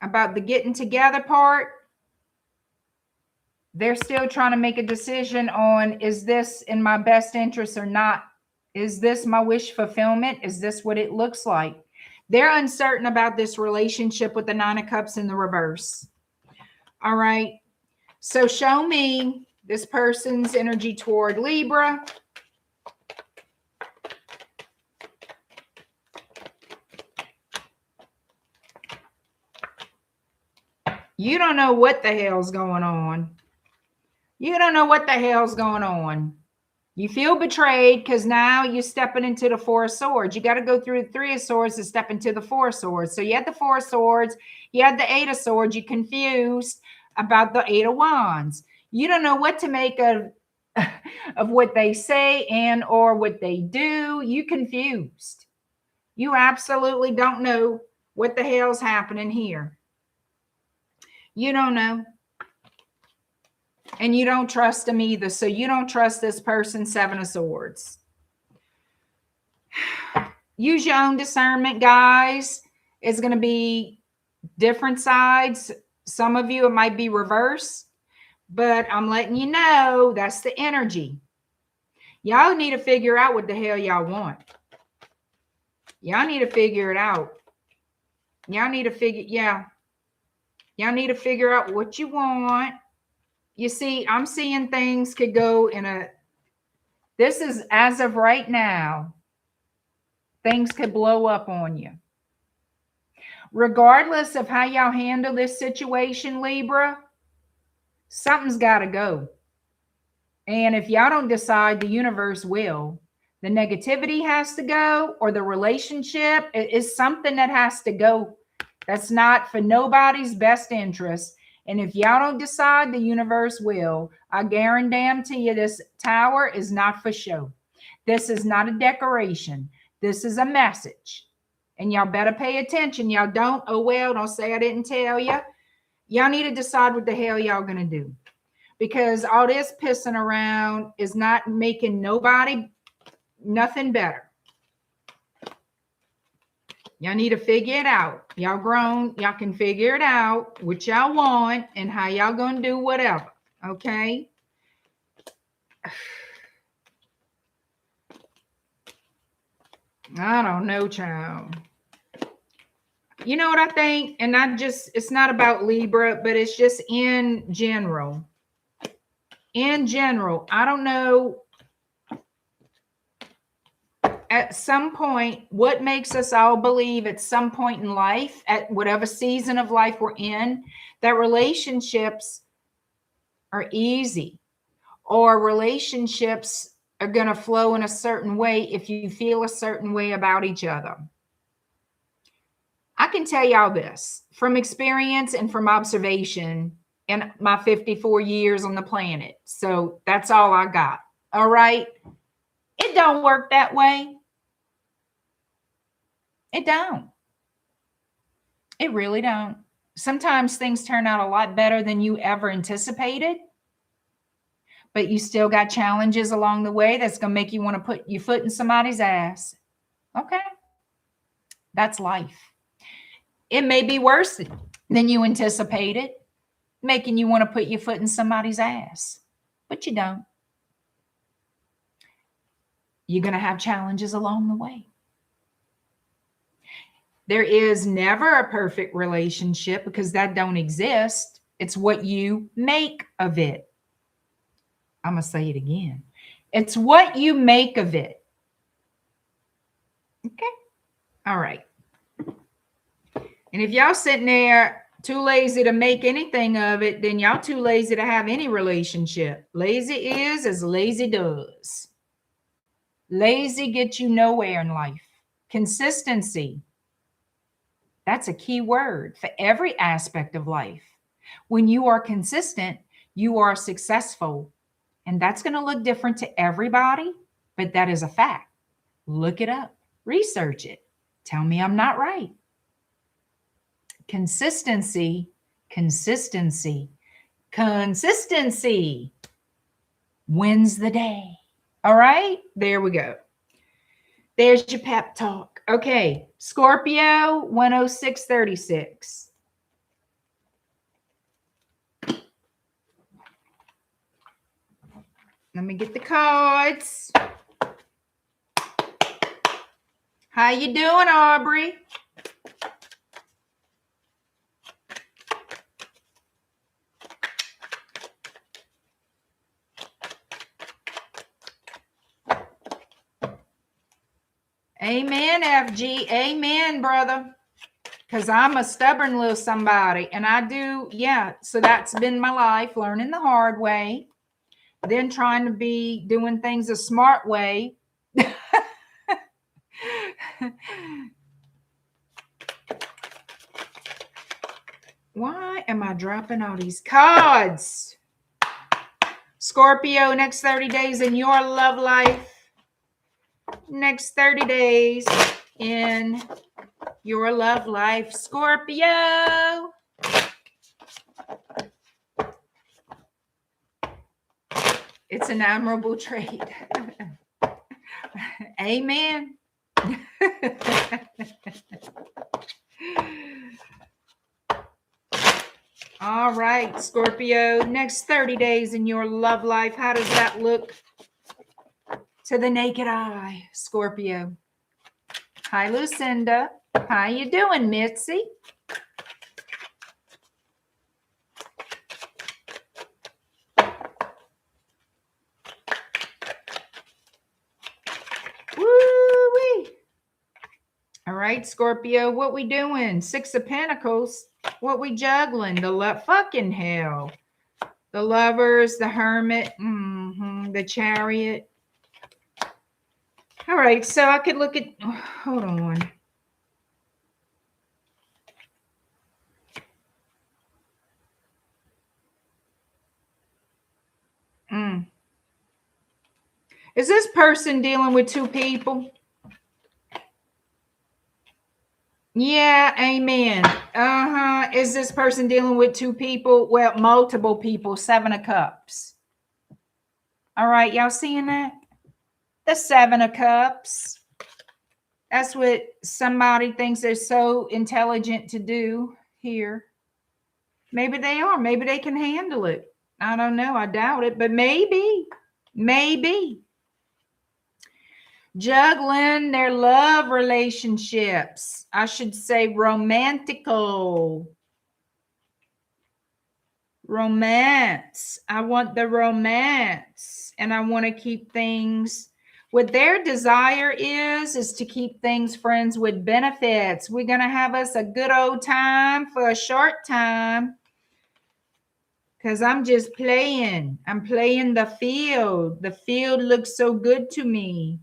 about the getting together part, they're still trying to make a decision on, is this in my best interest or not? Is this my wish fulfillment? Is this what it looks like? They're uncertain about this relationship with the Nine of Cups in the reverse. All right. So show me this person's energy toward Libra. You don't know what the hell's going on. You don't know what the hell's going on. You feel betrayed because now you're stepping into the Four of Swords. You got to go through the Three of Swords to step into the Four of Swords. So you had the Four of Swords. You had the Eight of Swords. You're confused about the Eight of Wands. You don't know what to make of what they say and or what they do. You confused. You absolutely don't know what the hell's happening here. You don't know. And you don't trust them either. So you don't trust this person, Seven of Swords. Use your own discernment, guys. It's going to be different sides. Some of you, it might be reverse. But I'm letting you know that's the energy. Y'all need to figure out what the hell y'all want. Y'all need to figure it out. Y'all need to figure, yeah. Y'all need to figure out what you want. You see, I'm seeing things could go in a, this is as of right now, things could blow up on you. Regardless of how y'all handle this situation, Libra, something's got to go. And if y'all don't decide, the universe will. The negativity has to go, or the relationship is something that has to go. That's not for nobody's best interest. And if y'all don't decide, the universe will. I guarantee you this tower is not for show. This is not a decoration. This is a message. And y'all better pay attention. Y'all don't, oh well, don't say I didn't tell you. Y'all need to decide what the hell y'all going to do. Because all this pissing around is not making nobody nothing better. Y'all need to figure it out. Y'all grown. Y'all can figure it out, what y'all want and how y'all going to do whatever. Okay? I don't know, child. You know what I think? And not just, it's not about Libra, but it's just in general. In general, I don't know. At some point, what makes us all believe at some point in life, at whatever season of life we're in, that relationships are easy, or relationships are going to flow in a certain way if you feel a certain way about each other. I can tell y'all this from experience and from observation in my 54 years on the planet. So that's all I got. All right. It don't work that way. It don't. It really don't. Sometimes things turn out a lot better than you ever anticipated, but you still got challenges along the way that's going to make you want to put your foot in somebody's ass. Okay. That's life. It may be worse than you anticipated, making you want to put your foot in somebody's ass, but you don't. You're going to have challenges along the way. There is never a perfect relationship because that don't exist. It's what you make of it. I'm going to say it again. It's what you make of it. Okay. All right. And if y'all sitting there too lazy to make anything of it, then y'all too lazy to have any relationship. Lazy is as lazy does. Lazy gets you nowhere in life. Consistency. That's a key word for every aspect of life. When you are consistent, you are successful. And that's going to look different to everybody, but that is a fact. Look it up. Research it. Tell me I'm not right. Consistency, consistency, consistency wins the day. All right, there we go. There's your pep talk. Okay, Scorpio 10636. Let me get the cards. How you doing, Aubrey? Amen, FG. Amen, brother. Because I'm a stubborn little somebody. And I do, yeah. So that's been my life, learning the hard way. Then trying to be doing things a smart way. Why am I dropping all these cards? Scorpio, next 30 days in your love life. Next 30 days in your love life, Scorpio. It's an admirable trait. Amen. All right, Scorpio, next 30 days in your love life. How does that look to the naked eye, Scorpio? Hi, Lucinda. How you doing, Mitzi? Woo-wee. All right, Scorpio, what we doing? Six of Pentacles. What we juggling? The fucking hell. The Lovers, the Hermit, the Chariot. All right, so I could look at, hold on. Is this person dealing with two people? Yeah, amen. Is this person dealing with two people? Well, multiple people, 7 of Cups. All right, y'all seeing that? The 7 of Cups. That's what somebody thinks they're so intelligent to do here. Maybe they are. Maybe they can handle it. I don't know. I doubt it, but maybe. Maybe. Juggling their love relationships. I should say romantical. Romance. I want the romance. And I want to keep things. What their desire is to keep things friends with benefits. We're going to have us a good old time for a short time. Because I'm just playing. I'm playing the field. The field looks so good to me.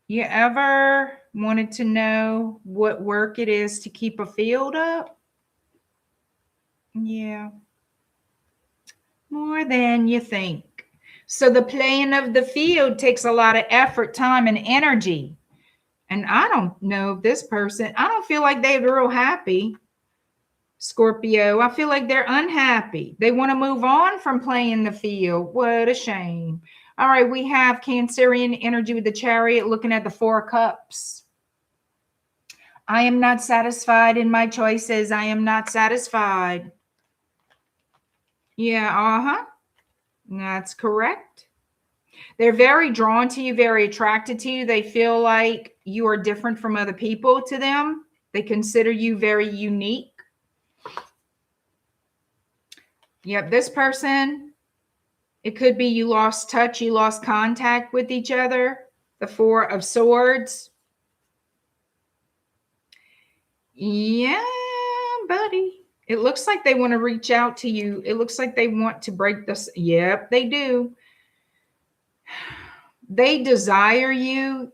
You ever wanted to know what work it is to keep a field up? Yeah. More than you think. So the playing of the field takes a lot of effort, time, and energy. And I don't know if this person, I don't feel like they're real happy. Scorpio, I feel like they're unhappy. They want to move on from playing the field. What a shame. All right, we have Cancerian energy with the Chariot looking at the Four of Cups. I am not satisfied in my choices. I am not satisfied. Yeah, that's correct. They're very drawn to you, very attracted to you. They feel like you are different from other people to them. They consider you very unique. Yep, this person, it could be you lost touch, you lost contact with each other. The Four of Swords. Yeah, buddy. It looks like they want to reach out to you. It looks like they want to break this. Yep, they do. They desire you.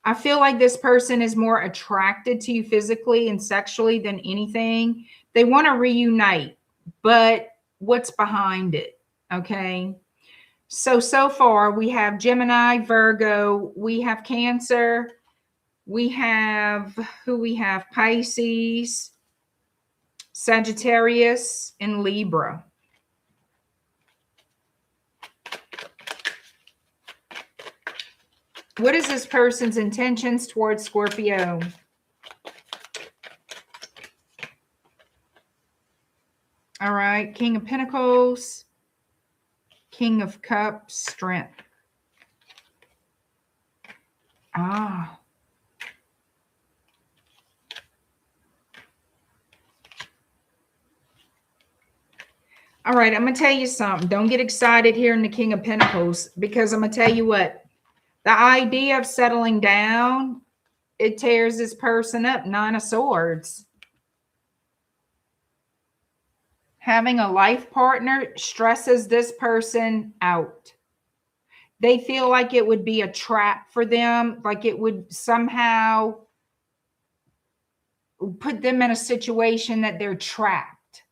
I feel like this person is more attracted to you physically and sexually than anything. They want to reunite, but what's behind it? Okay. So far we have Gemini, Virgo, we have Cancer, we have Pisces, Sagittarius, and Libra. What is this person's intentions towards Scorpio? All right, King of Pentacles, King of Cups, Strength. Ah. All right, I'm going to tell you something. Don't get excited here in the King of Pentacles, because I'm going to tell you what. The idea of settling down, it tears this person up. Nine of Swords. Having a life partner stresses this person out. They feel like it would be a trap for them, like it would somehow put them in a situation that they're trapped.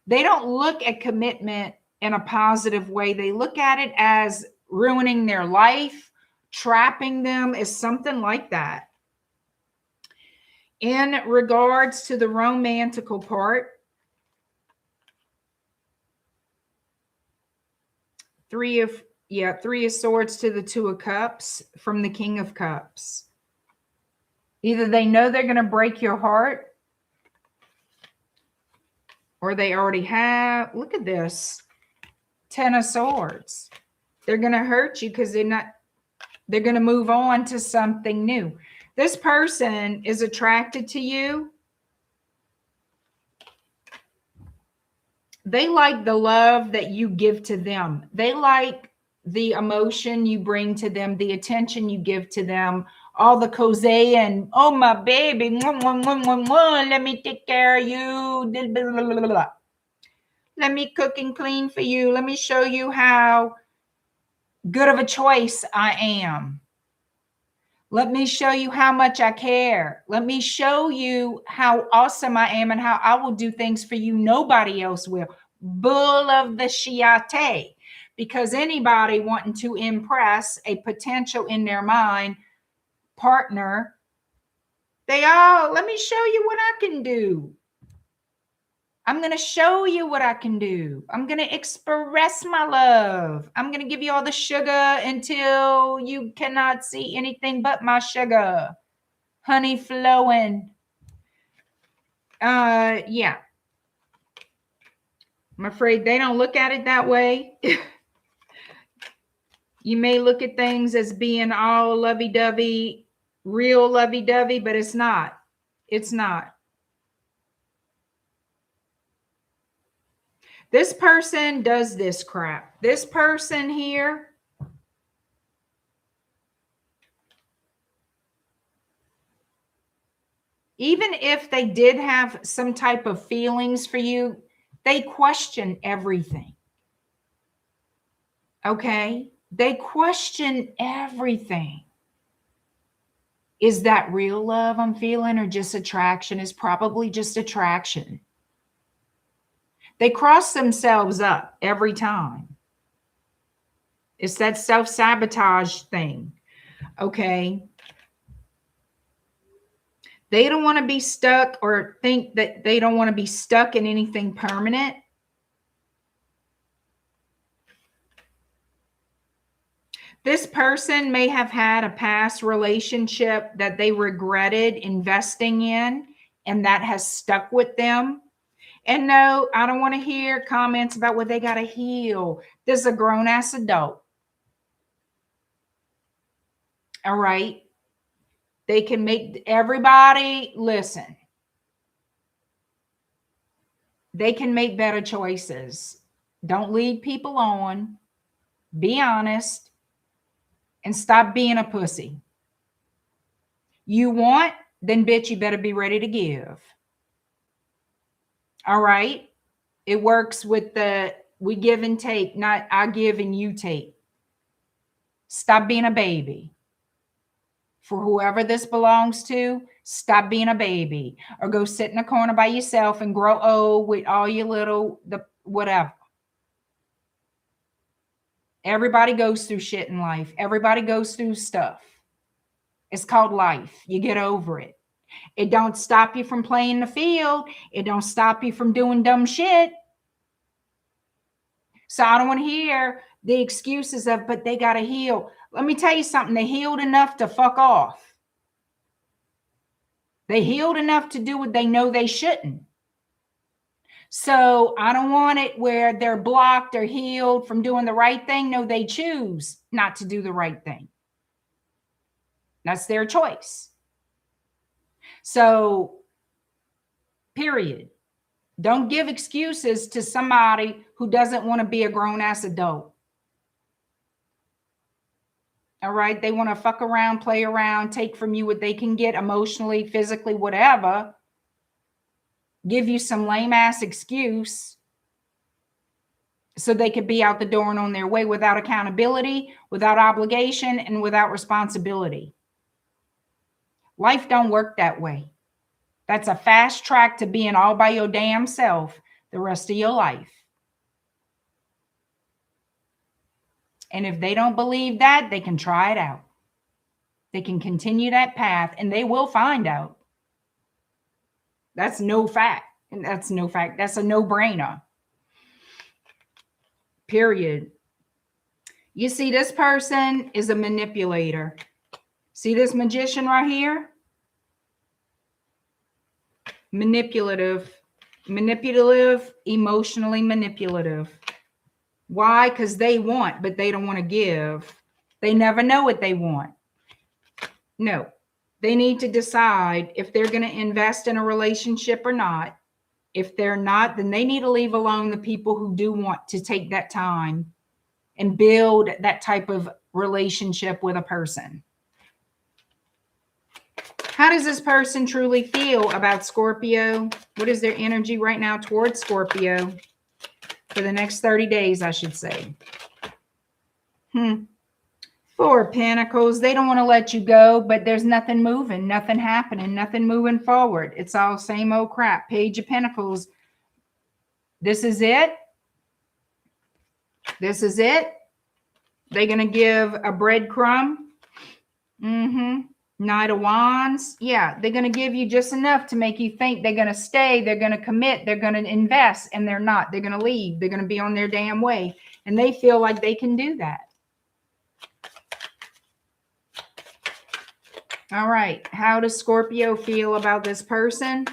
They don't look at commitment in a positive way. They look at it as ruining their life. Trapping them is something like that. In regards to the romantical part, Three of Swords to the Two of Cups from the King of Cups. Either they know they're going to break your heart, or they already have. Look at this. Ten of Swords. They're going to hurt you because they're going to move on to something new. This person is attracted to you. They like the love that you give to them. They like the emotion you bring to them, the attention you give to them, all the cozy and, oh, my baby, let me take care of you. Let me cook and clean for you. Let me show you how good of a choice I am. Let me show you how much I care. Let me show you how awesome I am and how I will do things for you nobody else will. Bull of the Shiate. Because anybody wanting to impress a potential in their mind partner, let me show you what I can do. I'm going to show you what I can do. I'm going to express my love. I'm going to give you all the sugar until you cannot see anything but my sugar. Honey flowing. Yeah. I'm afraid they don't look at it that way. You may look at things as being all lovey-dovey, real lovey-dovey, but it's not. It's not. This person does this crap. This person here Even if they did have some type of feelings for you, they question everything. Okay? They question everything. Is that real love I'm feeling or just attraction? Is probably just attraction. They cross themselves up every time. It's that self-sabotage thing. Okay? They don't want to be stuck or think that they don't want to be stuck in anything permanent. This person may have had a past relationship that they regretted investing in, and that has stuck with them. And no, I don't want to hear comments about what they got to heal. This is a grown-ass adult. All right? They can make everybody listen. They can make better choices. Don't lead people on. Be honest. And stop being a pussy. You want, then bitch, you better be ready to give. All right? It works with the we give and take, not I give and you take. Stop being a baby. For whoever this belongs to, stop being a baby. Or go sit in a corner by yourself and grow old with all your little, whatever. Everybody goes through shit in life. Everybody goes through stuff. It's called life. You get over it. It don't stop you from playing the field. It don't stop you from doing dumb shit. So I don't want to hear the excuses of, but they got to heal. Let me tell you something. They healed enough to fuck off. They healed enough to do what they know they shouldn't. So I don't want it where they're blocked or healed from doing the right thing. No, they choose not to do the right thing. That's their choice. So, period. Don't give excuses to somebody who doesn't want to be a grown-ass adult. All right? They want to fuck around, play around, take from you what they can get emotionally, physically, whatever. Give you some lame-ass excuse so they could be out the door and on their way without accountability, without obligation, and without responsibility. Life don't work that way. That's a fast track to being all by your damn self the rest of your life. And if they don't believe that, they can try it out. They can continue that path and they will find out. That's no fact. And that's no fact. That's a no-brainer. Period. You see, this person is a manipulator. See this magician right here? Manipulative, emotionally manipulative. Why? Because they want, but they don't want to give. They never know what they want. No, they need to decide if they're going to invest in a relationship or not. If they're not, then they need to leave alone the people who do want to take that time and build that type of relationship with a person. How does this person truly feel about Scorpio? What is their energy right now towards Scorpio? For the next 30 days, I should say. Four of Pentacles. They don't want to let you go, but there's nothing moving, nothing happening, nothing moving forward. It's all same old crap. Page of Pentacles. This is it. This is it. They're going to give a breadcrumb. Knight of Wands. Yeah, they're going to give you just enough to make you think they're going to stay, they're going to commit, they're going to invest, and they're not. They're going to leave. They're going to be on their damn way. And they feel like they can do that. All right. How does Scorpio feel about this person?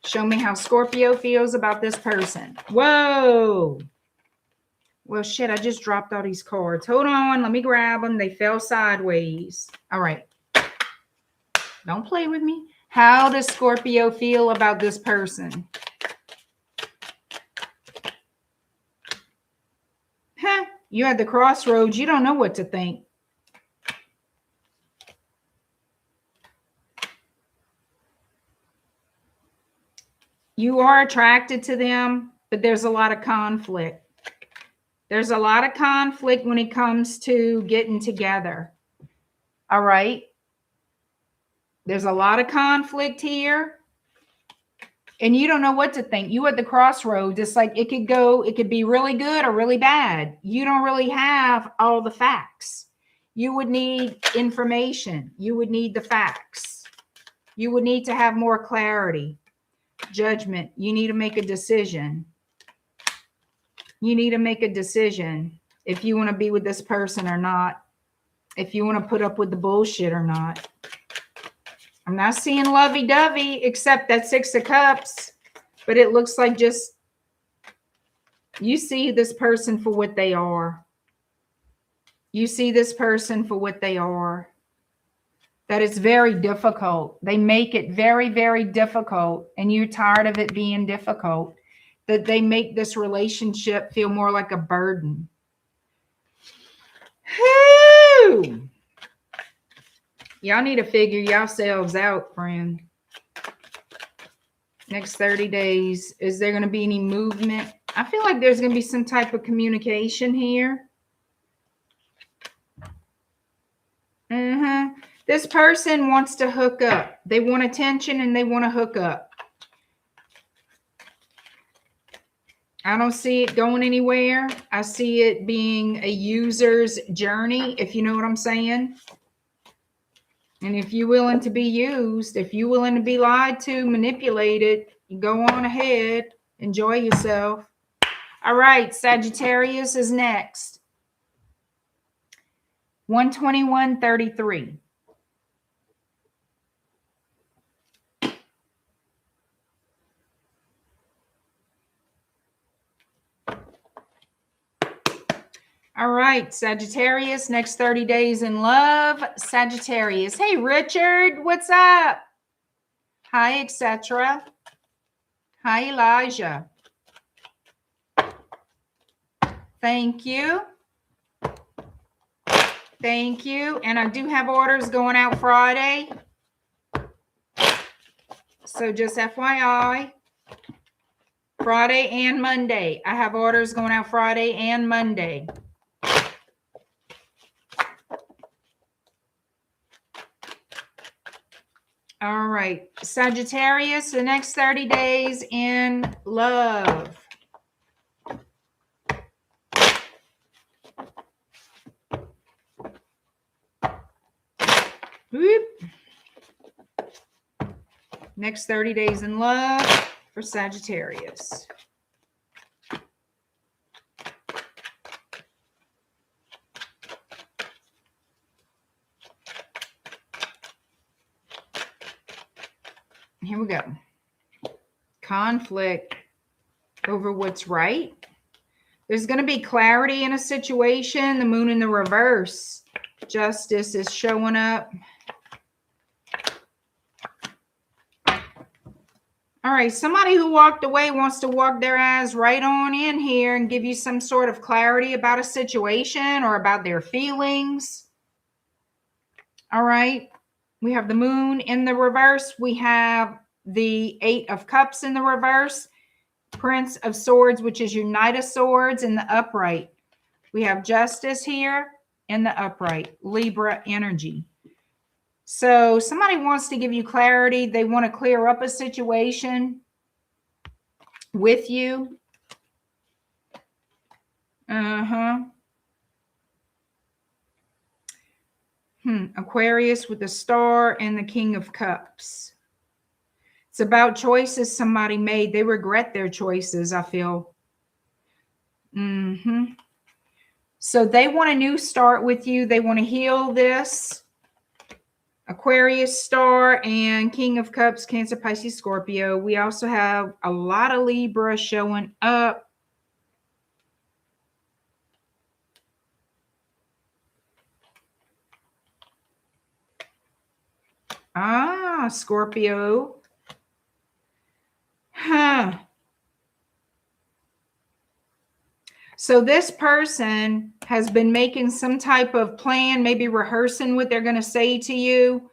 Show me how Scorpio feels about this person. Whoa. Well, shit, I just dropped all these cards. Hold on. Let me grab them. They fell sideways. All right. Don't play with me. How does Scorpio feel about this person? Huh? You're at the crossroads. You don't know what to think. You are attracted to them, but there's a lot of conflict. There's a lot of conflict when it comes to getting together. All right. There's a lot of conflict here. And you don't know what to think. You at the crossroads. It's like it could be really good or really bad. You don't really have all the facts. You would need information. You would need the facts. You would need to have more clarity. Judgment. You need to make a decision. You need to make a decision if you want to be with this person or not. If you want to put up with the bullshit or not. I'm not seeing lovey-dovey except that 6 of Cups, but it looks like just you see this person for what they are. You see this person for what they are. That it's very difficult. They make it very, very difficult, and you're tired of it being difficult. That they make this relationship feel more like a burden. Whew. Y'all need to figure yourselves out, friend. Next 30 days. Is there going to be any movement? I feel like there's going to be some type of communication here. This person wants to hook up. They want attention and they want to hook up. I don't see it going anywhere. I see it being a user's journey, if you know what I'm saying. And if you're willing to be used, if you're willing to be lied to, manipulated, you go on ahead. Enjoy yourself. All right, Sagittarius is next. 121.33. All right, Sagittarius, next 30 days in love. Sagittarius. Hey, Richard, what's up? Hi, etc. Hi, Elijah. Thank you. Thank you. And I do have orders going out Friday. So just FYI, Friday and Monday. I have orders going out Friday and Monday. All right, Sagittarius, the next 30 days in love. Whoop. Next 30 days in love for Sagittarius. Here we go. Conflict over what's right. There's going to be clarity in a situation. The moon in the reverse. Justice is showing up. All right. Somebody who walked away wants to walk their ass right on in here and give you some sort of clarity about a situation or about their feelings. All right. We have the moon in the reverse. We have the 8 of Cups in the reverse. Prince of Swords, which is your Knight of Swords in the upright. We have Justice here in the upright. Libra energy. So somebody wants to give you clarity. They want to clear up a situation with you. Aquarius with the Star and the King of Cups. It's about choices somebody made. They regret their choices, I feel. So they want a new start with you. They want to heal this. Aquarius, Star, and King of Cups, Cancer, Pisces, Scorpio. We also have a lot of Libra showing up. Scorpio. So this person has been making some type of plan, maybe rehearsing what they're going to say to you.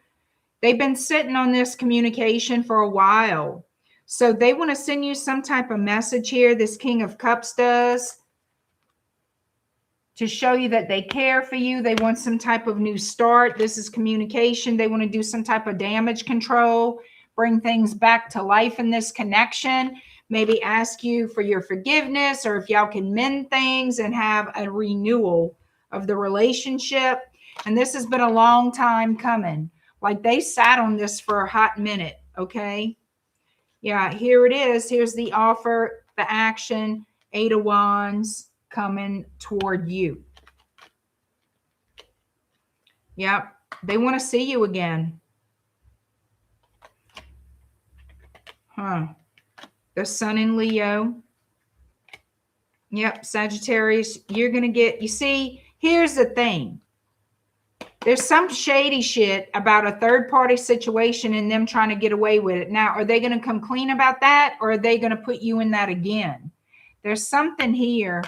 They've been sitting on this communication for a while. So they want to send you some type of message here. This King of Cups does, to show you that they care for you. They want some type of new start. This is communication. They want to do some type of damage control, bring things back to life in this connection. Maybe ask you for your forgiveness, or if y'all can mend things and have a renewal of the relationship. And this has been a long time coming. Like they sat on this for a hot minute. Okay. Yeah, here it is. Here's the offer, the action, 8 of Wands coming toward you. Yep, they want to see you again. Huh. The Sun in Leo. Yep, Sagittarius, you're going to get, you see, here's the thing. There's some shady shit about a third-party situation and them trying to get away with it. Now, are they going to come clean about that, or are they going to put you in that again? There's something here.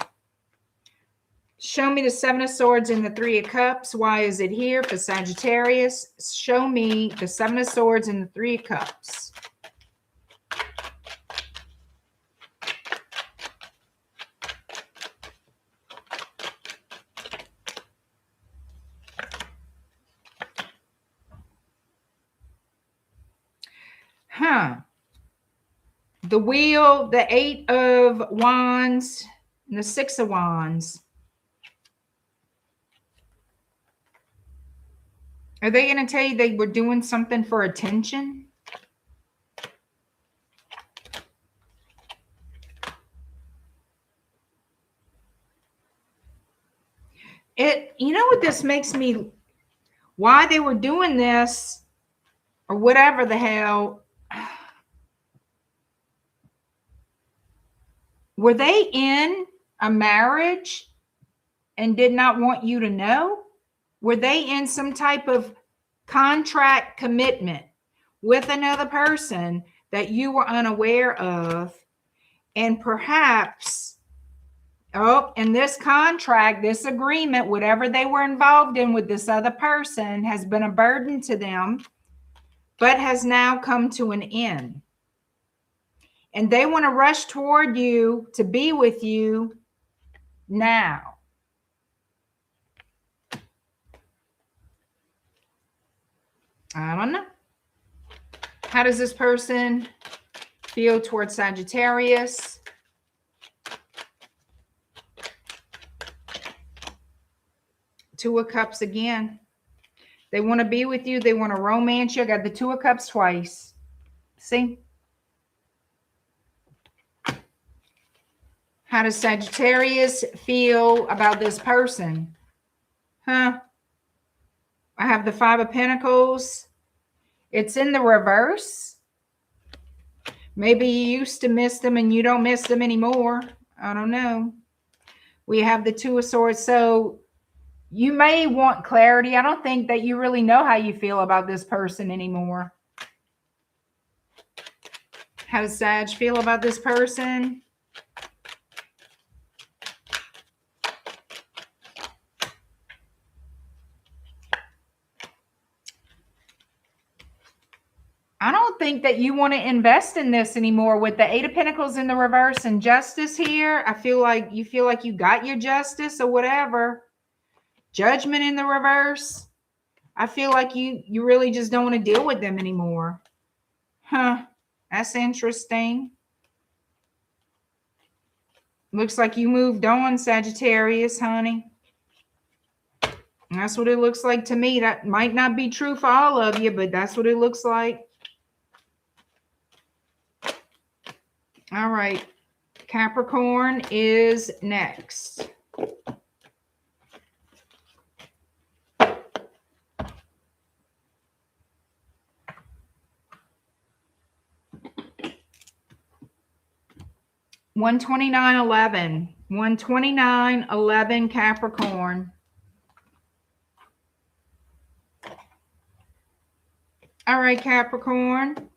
Show me the 7 of Swords and the 3 of Cups. Why is it here for Sagittarius? Show me the 7 of Swords and the 3 of Cups. Huh. The Wheel, the 8 of Wands, and the 6 of Wands. Are they going to tell you they were doing something for attention? You know what this makes me, why they were doing this, or whatever the hell. Were they in a marriage and did not want you to know? Were they in some type of contract commitment with another person that you were unaware of? And perhaps, and this contract, this agreement, whatever they were involved in with this other person, has been a burden to them, but has now come to an end. And they want to rush toward you to be with you now. I don't know. How does this person feel towards Sagittarius? Two of Cups again. They want to be with you. They want to romance you. I got the 2 of Cups twice. See? How does Sagittarius feel about this person? Huh? I have the 5 of Pentacles. It's in the reverse. Maybe you used to miss them and you don't miss them anymore. I don't know. We have the 2 of Swords. So you may want clarity. I don't think that you really know how you feel about this person anymore. How does Sag feel about this person? I don't think that you want to invest in this anymore with the 8 of Pentacles in the reverse and Justice here. I feel like you got your justice or whatever. Judgment in the reverse. I feel like you really just don't want to deal with them anymore. Huh. That's interesting. Looks like you moved on, Sagittarius, honey. That's what it looks like to me. That might not be true for all of you, but that's what it looks like. All right. Capricorn is next. $129.11. $129.11 Capricorn. All right, Capricorn.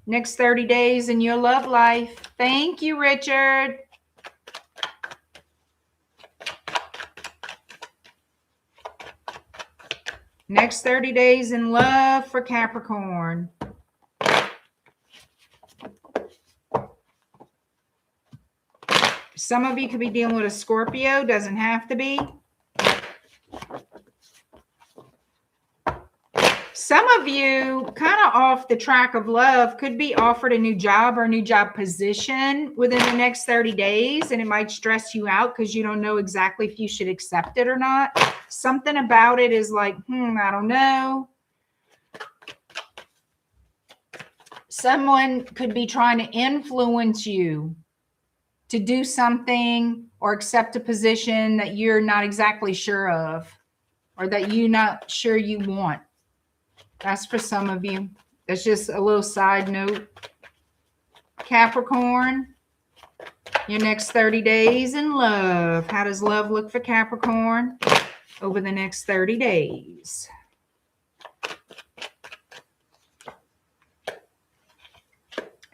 Next 30 days in your love life. Thank you, Richard. Next 30 days in love for Capricorn. Some of you could be dealing with a Scorpio. Doesn't have to be. Some of you, kind of off the track of love, could be offered a new job or a new job position within the next 30 days. And it might stress you out because you don't know exactly if you should accept it or not. Something about it is like, I don't know. Someone could be trying to influence you to do something or accept a position that you're not exactly sure of or that you're not sure you want. That's for some of you. That's just a little side note. Capricorn, your next 30 days in love. How does love look for Capricorn over the next 30 days?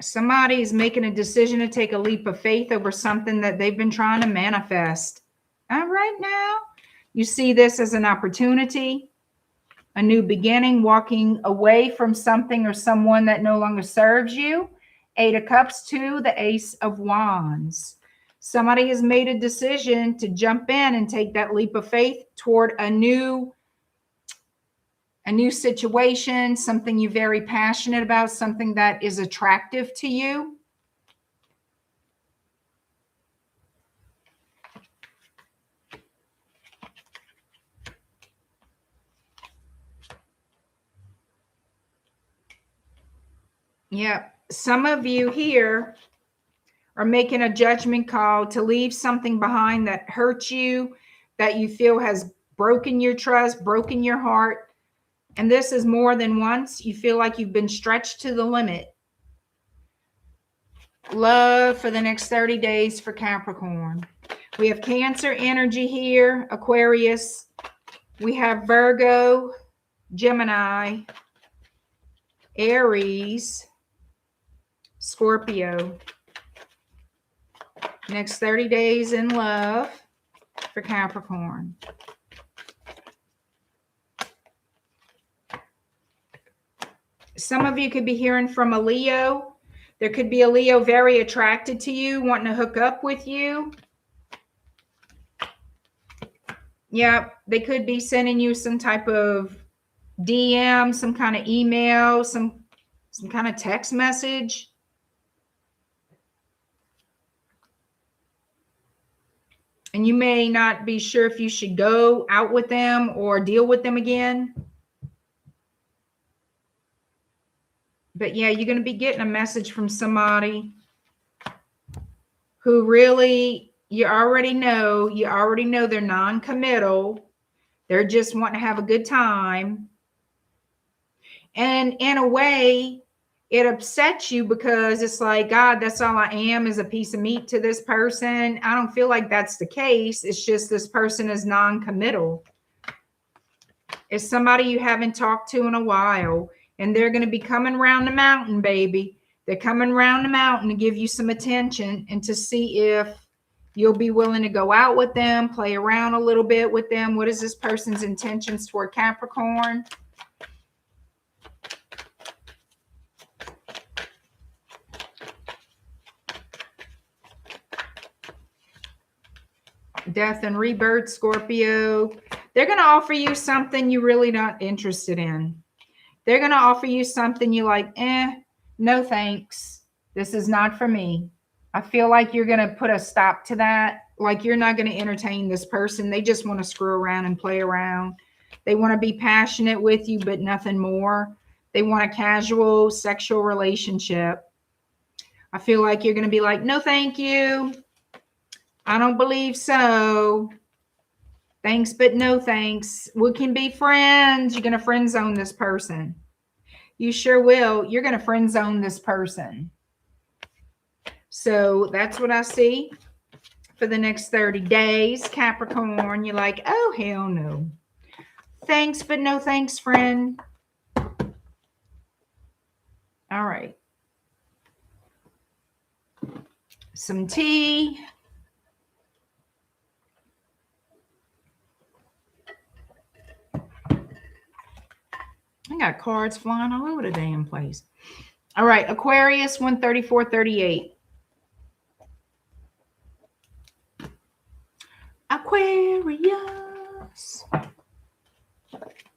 Somebody is making a decision to take a leap of faith over something that they've been trying to manifest. All right, now you see this as an opportunity, a new beginning, walking away from something or someone that no longer serves you. 8 of Cups to the Ace of Wands. Somebody has made a decision to jump in and take that leap of faith toward a new situation, something you're very passionate about, something that is attractive to you. Yeah, some of you here are making a judgment call to leave something behind that hurts you, that you feel has broken your trust, broken your heart. And this is more than once. You feel like you've been stretched to the limit. Love for the next 30 days for Capricorn. We have Cancer energy here, Aquarius. We have Virgo, Gemini, Aries, Scorpio. Next 30 days in love for Capricorn. Some of you could be hearing from a Leo. There could be a Leo very attracted to you, wanting to hook up with you. Yeah, they could be sending you some type of DM, some kind of email, some kind of text message. And you may not be sure if you should go out with them or deal with them again. But yeah, you're going to be getting a message from somebody who really, you already know they're non-committal. They're just wanting to have a good time. And in a way, it upsets you because it's like, God, that's all I am, is a piece of meat to this person. I don't feel like that's the case. It's just this person is non-committal. It's somebody you haven't talked to in a while. And they're going to be coming around the mountain, baby. They're coming around the mountain to give you some attention and to see if you'll be willing to go out with them, play around a little bit with them. What is this person's intentions toward Capricorn? Death and rebirth, Scorpio. They're going to offer you something you're really not interested in. They're going to offer you something you like, no thanks. This is not for me. I feel like you're going to put a stop to that. Like you're not going to entertain this person. They just want to screw around and play around. They want to be passionate with you, but nothing more. They want a casual sexual relationship. I feel like you're going to be like, no, thank you. I don't believe so. Thanks, but no thanks. We can be friends. You're going to friend zone this person. You sure will. You're going to friend zone this person. So that's what I see for the next 30 days. Capricorn, you're like, oh, hell no. Thanks, but no thanks, friend. All right. Some tea. I got cards flying all over the damn place. All right, Aquarius 134.38. Aquarius.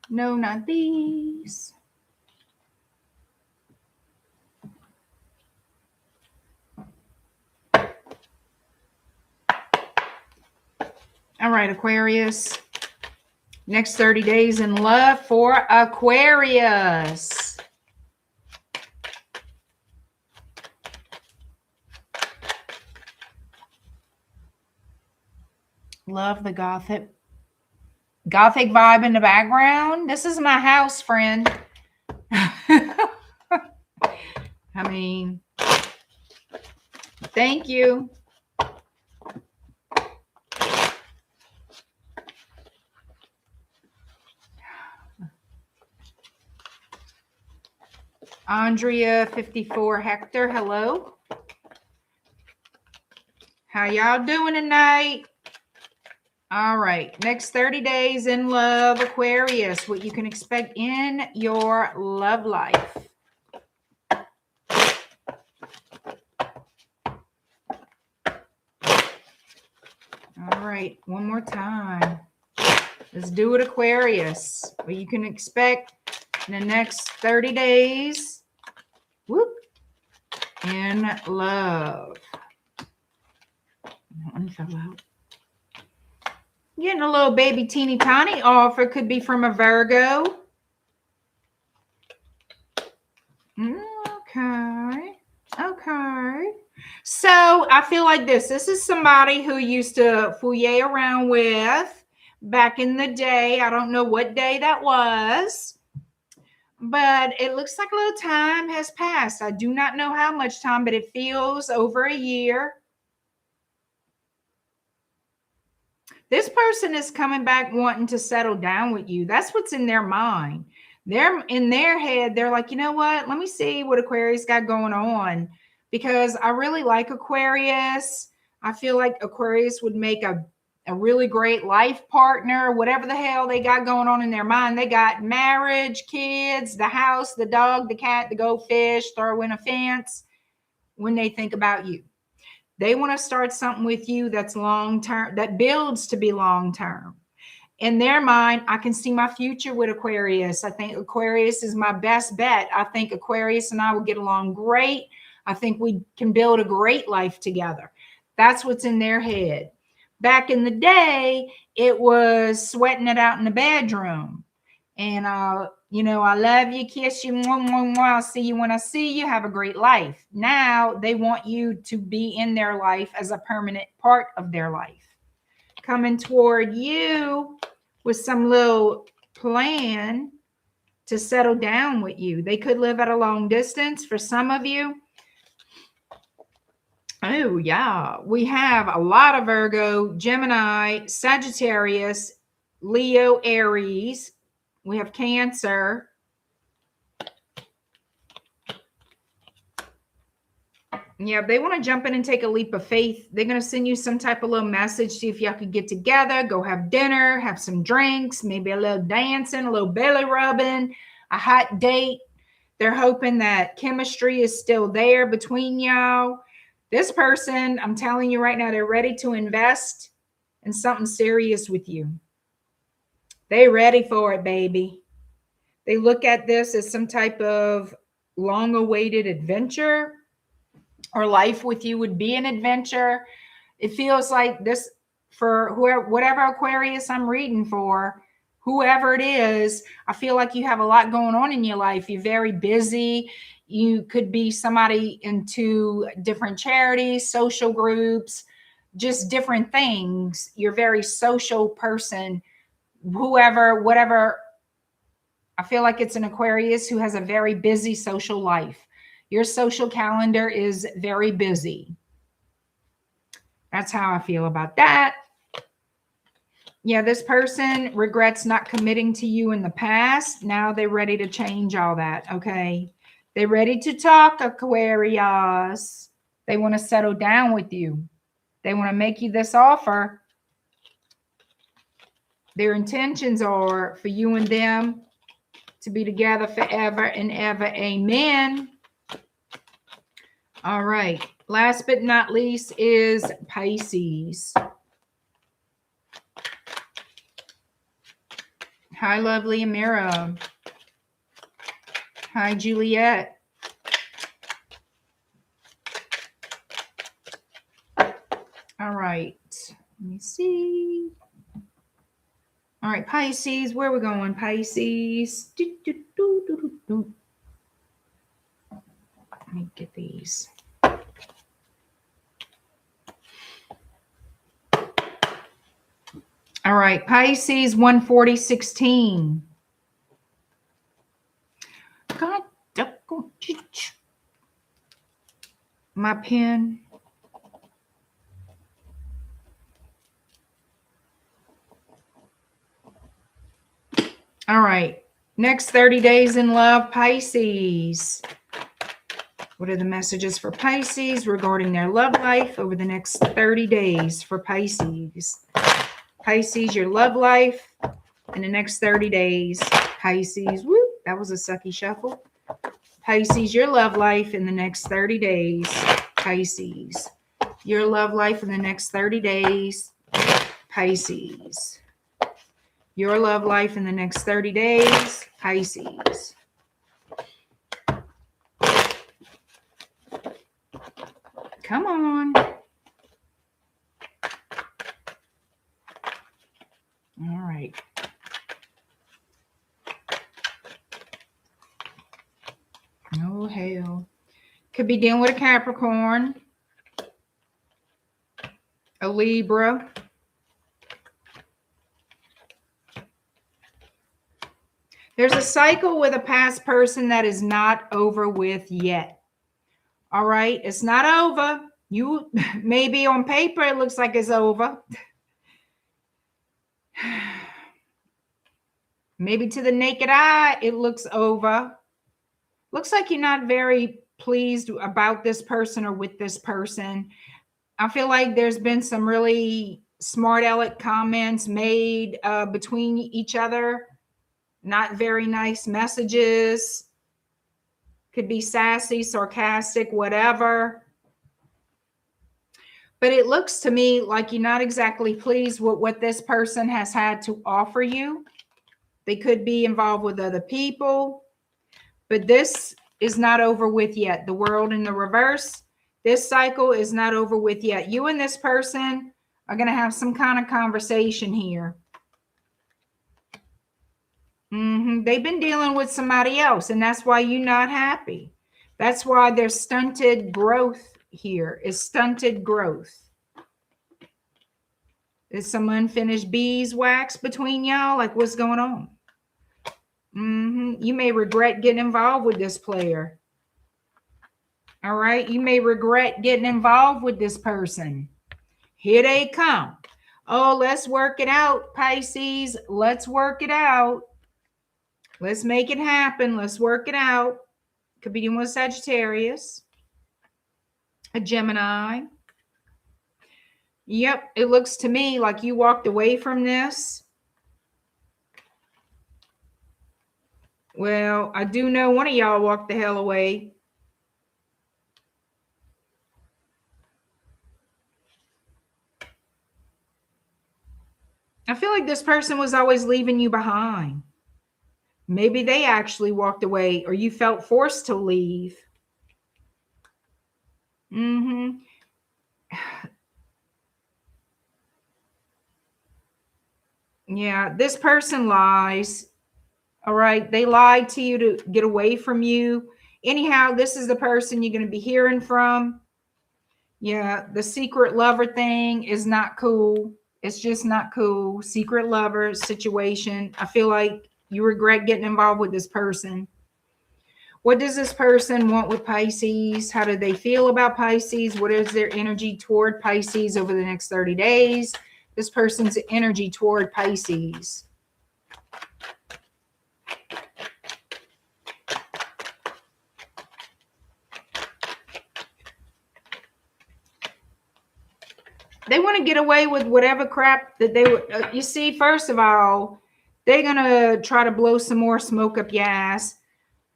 No, not these. All right, Aquarius. Next 30 days in love for Aquarius. Love the gothic vibe in the background. This is my house, friend. I mean, thank you. Andrea 54 Hector, hello. How y'all doing tonight? All right, next 30 days in love, Aquarius, what you can expect in your love life. All right, one more time. Let's do it, Aquarius. What you can expect in the next 30 days. Whoop. In love. That one fell out. Getting a little baby teeny tiny offer. Could be from a Virgo. Okay. Okay. So I feel like this is somebody who used to fouiller around with back in the day. I don't know what day that was, but it looks like a little time has passed. I do not know how much time, but it feels over a year. This person is coming back wanting to settle down with you. That's what's in their mind. They're in their head. They're like, you know what? Let me see what Aquarius got going on, because I really like Aquarius. I feel like Aquarius would make a really great life partner, whatever the hell they got going on in their mind. They got marriage, kids, the house, the dog, the cat, the goldfish, throw in a fence when they think about you. They want to start something with you that's long-term, that builds to be long-term. In their mind, I can see my future with Aquarius. I think Aquarius is my best bet. I think Aquarius and I will get along great. I think we can build a great life together. That's what's in their head. Back in the day, it was sweating it out in the bedroom. And, you know, I love you, kiss you, mwah, mwah, mwah. I'll see you when I see you. Have a great life. Now they want you to be in their life as a permanent part of their life. Coming toward you with some little plan to settle down with you. They could live at a long distance for some of you. Oh, yeah. We have a lot of Virgo, Gemini, Sagittarius, Leo, Aries. We have Cancer. Yeah, they want to jump in and take a leap of faith. They're going to send you some type of little message, see if y'all could get together, go have dinner, have some drinks, maybe a little dancing, a little belly rubbing, a hot date. They're hoping that chemistry is still there between y'all. This person, I'm telling you right now, they're ready to invest in something serious with you. They ready for it, baby. They look at this as some type of long-awaited adventure, or life with you would be an adventure. It feels like this for whoever, whatever Aquarius I'm reading for, whoever it is, I feel like you have a lot going on in your life. You're very busy. You could be somebody into different charities, social groups, just different things. You're a very social person. Whoever, whatever, I feel like it's an Aquarius who has a very busy social life. Your social calendar is very busy. That's how I feel about that. Yeah, this person regrets not committing to you in the past. Now they're ready to change all that, okay? They're ready to talk, Aquarius. They want to settle down with you. They want to make you this offer. Their intentions are for you and them to be together forever and ever. Amen. All right. Last but not least is Pisces. Hi, lovely Amira. Hi, Juliet. All right. Let me see. All right, Pisces. Where are we going? Pisces. Let me get these. All right, Pisces 14016. God, my pen. All right, next 30 days in love, Pisces. What are the messages for Pisces regarding their love life over the next 30 days for Pisces? Pisces, your love life in the next 30 days. Pisces, woo, that was a sucky shuffle. Pisces, your love life in the next 30 days. Pisces, your love life in the next 30 days. Pisces, your love life in the next 30 days. Pisces. Come on. All right. Oh, hell. Could be dealing with a Capricorn, a Libra, there's a cycle with a past person that is not over with yet. All right. It's not over. You maybe on paper, it looks like it's over. Maybe to the naked eye, it looks over. Looks like you're not very pleased about this person or with this person. I feel like there's been some really smart aleck comments made between each other. Not very nice messages. Could be sassy, sarcastic, whatever. But it looks to me like you're not exactly pleased with what this person has had to offer you. They could be involved with other people, but this is not over with yet. The world in the reverse, this cycle is not over with yet. You and this person are going to have some kind of conversation here. They've been dealing with somebody else, and that's why you're not happy. That's why there's stunted growth here. Is stunted growth. Is some unfinished beeswax between y'all? Like, what's going on? You may regret getting involved with this player. All right. You may regret getting involved with this person. Here they come. Oh, let's work it out, Pisces. Let's work it out. Let's make it happen. Let's work it out. Could be dealing with Sagittarius, a Gemini. Yep. It looks to me like you walked away from this. Well, I do know one of y'all walked the hell away. I feel like this person was always leaving you behind. Maybe they actually walked away or you felt forced to leave. Yeah, this person lies. All right. They lied to you to get away from you. Anyhow, this is the person you're going to be hearing from. Yeah, the secret lover thing is not cool. It's just not cool. Secret lover situation. I feel like you regret getting involved with this person. What does this person want with Pisces? How do they feel about Pisces? What is their energy toward Pisces over the next 30 days? This person's energy toward Pisces. They want to get away with whatever crap that they would. You see, first of all, they're going to try to blow some more smoke up your ass.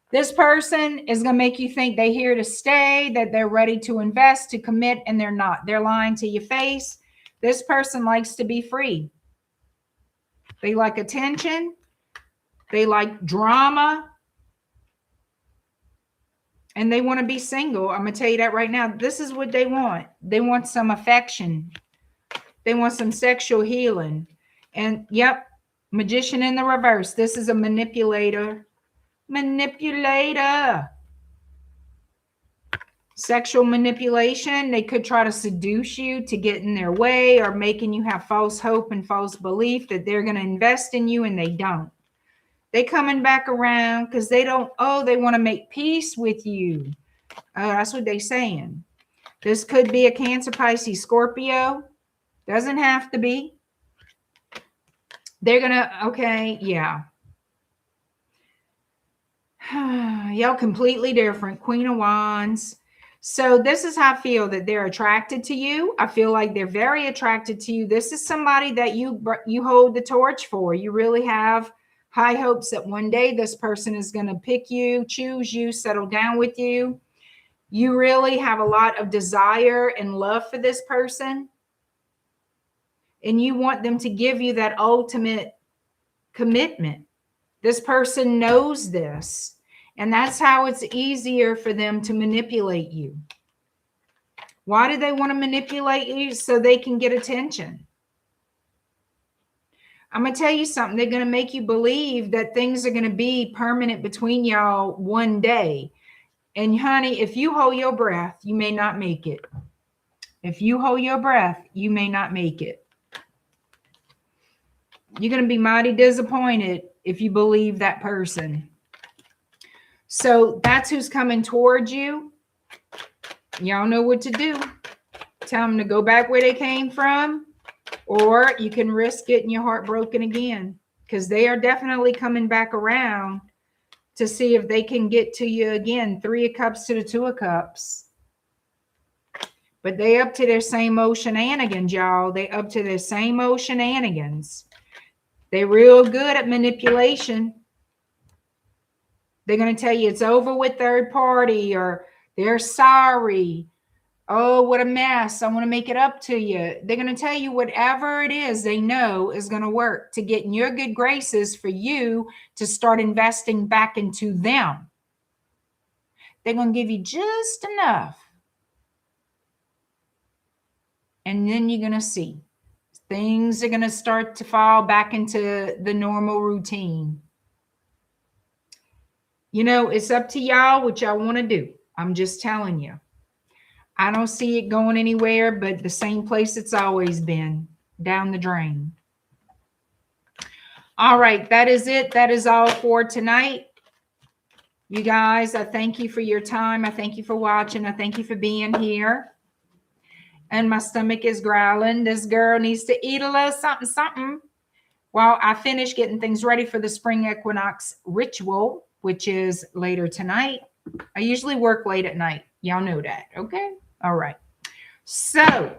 This person is going to make you think they're here to stay, that they're ready to invest, to commit, and they're not. They're lying to your face. This person likes to be free. They like attention. They like drama. And they want to be single. I'm going to tell you that right now. This is what they want. They want some affection. They want some sexual healing. And yep, Magician in the reverse. This is a manipulator. Manipulator. Sexual manipulation. They could try to seduce you to get in their way, or making you have false hope and false belief that they're going to invest in you, and they don't. They coming back around because they don't, they want to make peace with you. That's what they're saying. This could be a Cancer, Pisces, Scorpio. Doesn't have to be. They're going to, okay, yeah. Y'all completely different. Queen of Wands. So this is how I feel, that they're attracted to you. I feel like they're very attracted to you. This is somebody that you hold the torch for. You really have high hopes that one day this person is going to pick you, choose you, settle down with you. You really have a lot of desire and love for this person. And you want them to give you that ultimate commitment. This person knows this. And that's how it's easier for them to manipulate you. Why do they want to manipulate you? So they can get attention. I'm going to tell you something. They're going to make you believe that things are going to be permanent between y'all one day. And honey, if you hold your breath, you may not make it. If you hold your breath, you may not make it. You're going to be mighty disappointed if you believe that person. So that's who's coming towards you. Y'all know what to do. Tell them to go back where they came from. Or you can risk getting your heart broken again, because they are definitely coming back around to see if they can get to you again. 3 of Cups to the 2 of Cups. But they up to their same old shenanigans, y'all. They up to their same old shenanigans. They're real good at manipulation. They're going to tell you it's over with third party, or they're sorry. Oh, what a mess. I want to make it up to you. They're going to tell you whatever it is they know is going to work to get in your good graces for you to start investing back into them. They're going to give you just enough. And then you're going to see things are going to start to fall back into the normal routine. You know, it's up to y'all what y'all want to do. I'm just telling you. I don't see it going anywhere but the same place it's always been, down the drain. All right, that is it. That is all for tonight. You guys, I thank you for your time. I thank you for watching. I thank you for being here. And my stomach is growling. This girl needs to eat a little something, something. While I finish getting things ready for the spring equinox ritual, which is later tonight. I usually work late at night. Y'all know that, okay? All right. So,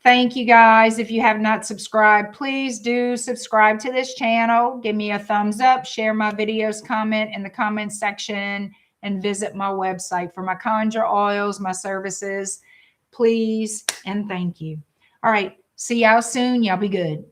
thank you guys. If you have not subscribed, please do subscribe to this channel. Give me a thumbs up, share my videos, comment in the comment section, and visit my website for my conjure oils, my services. Please and thank you. All right. See y'all soon. Y'all be good.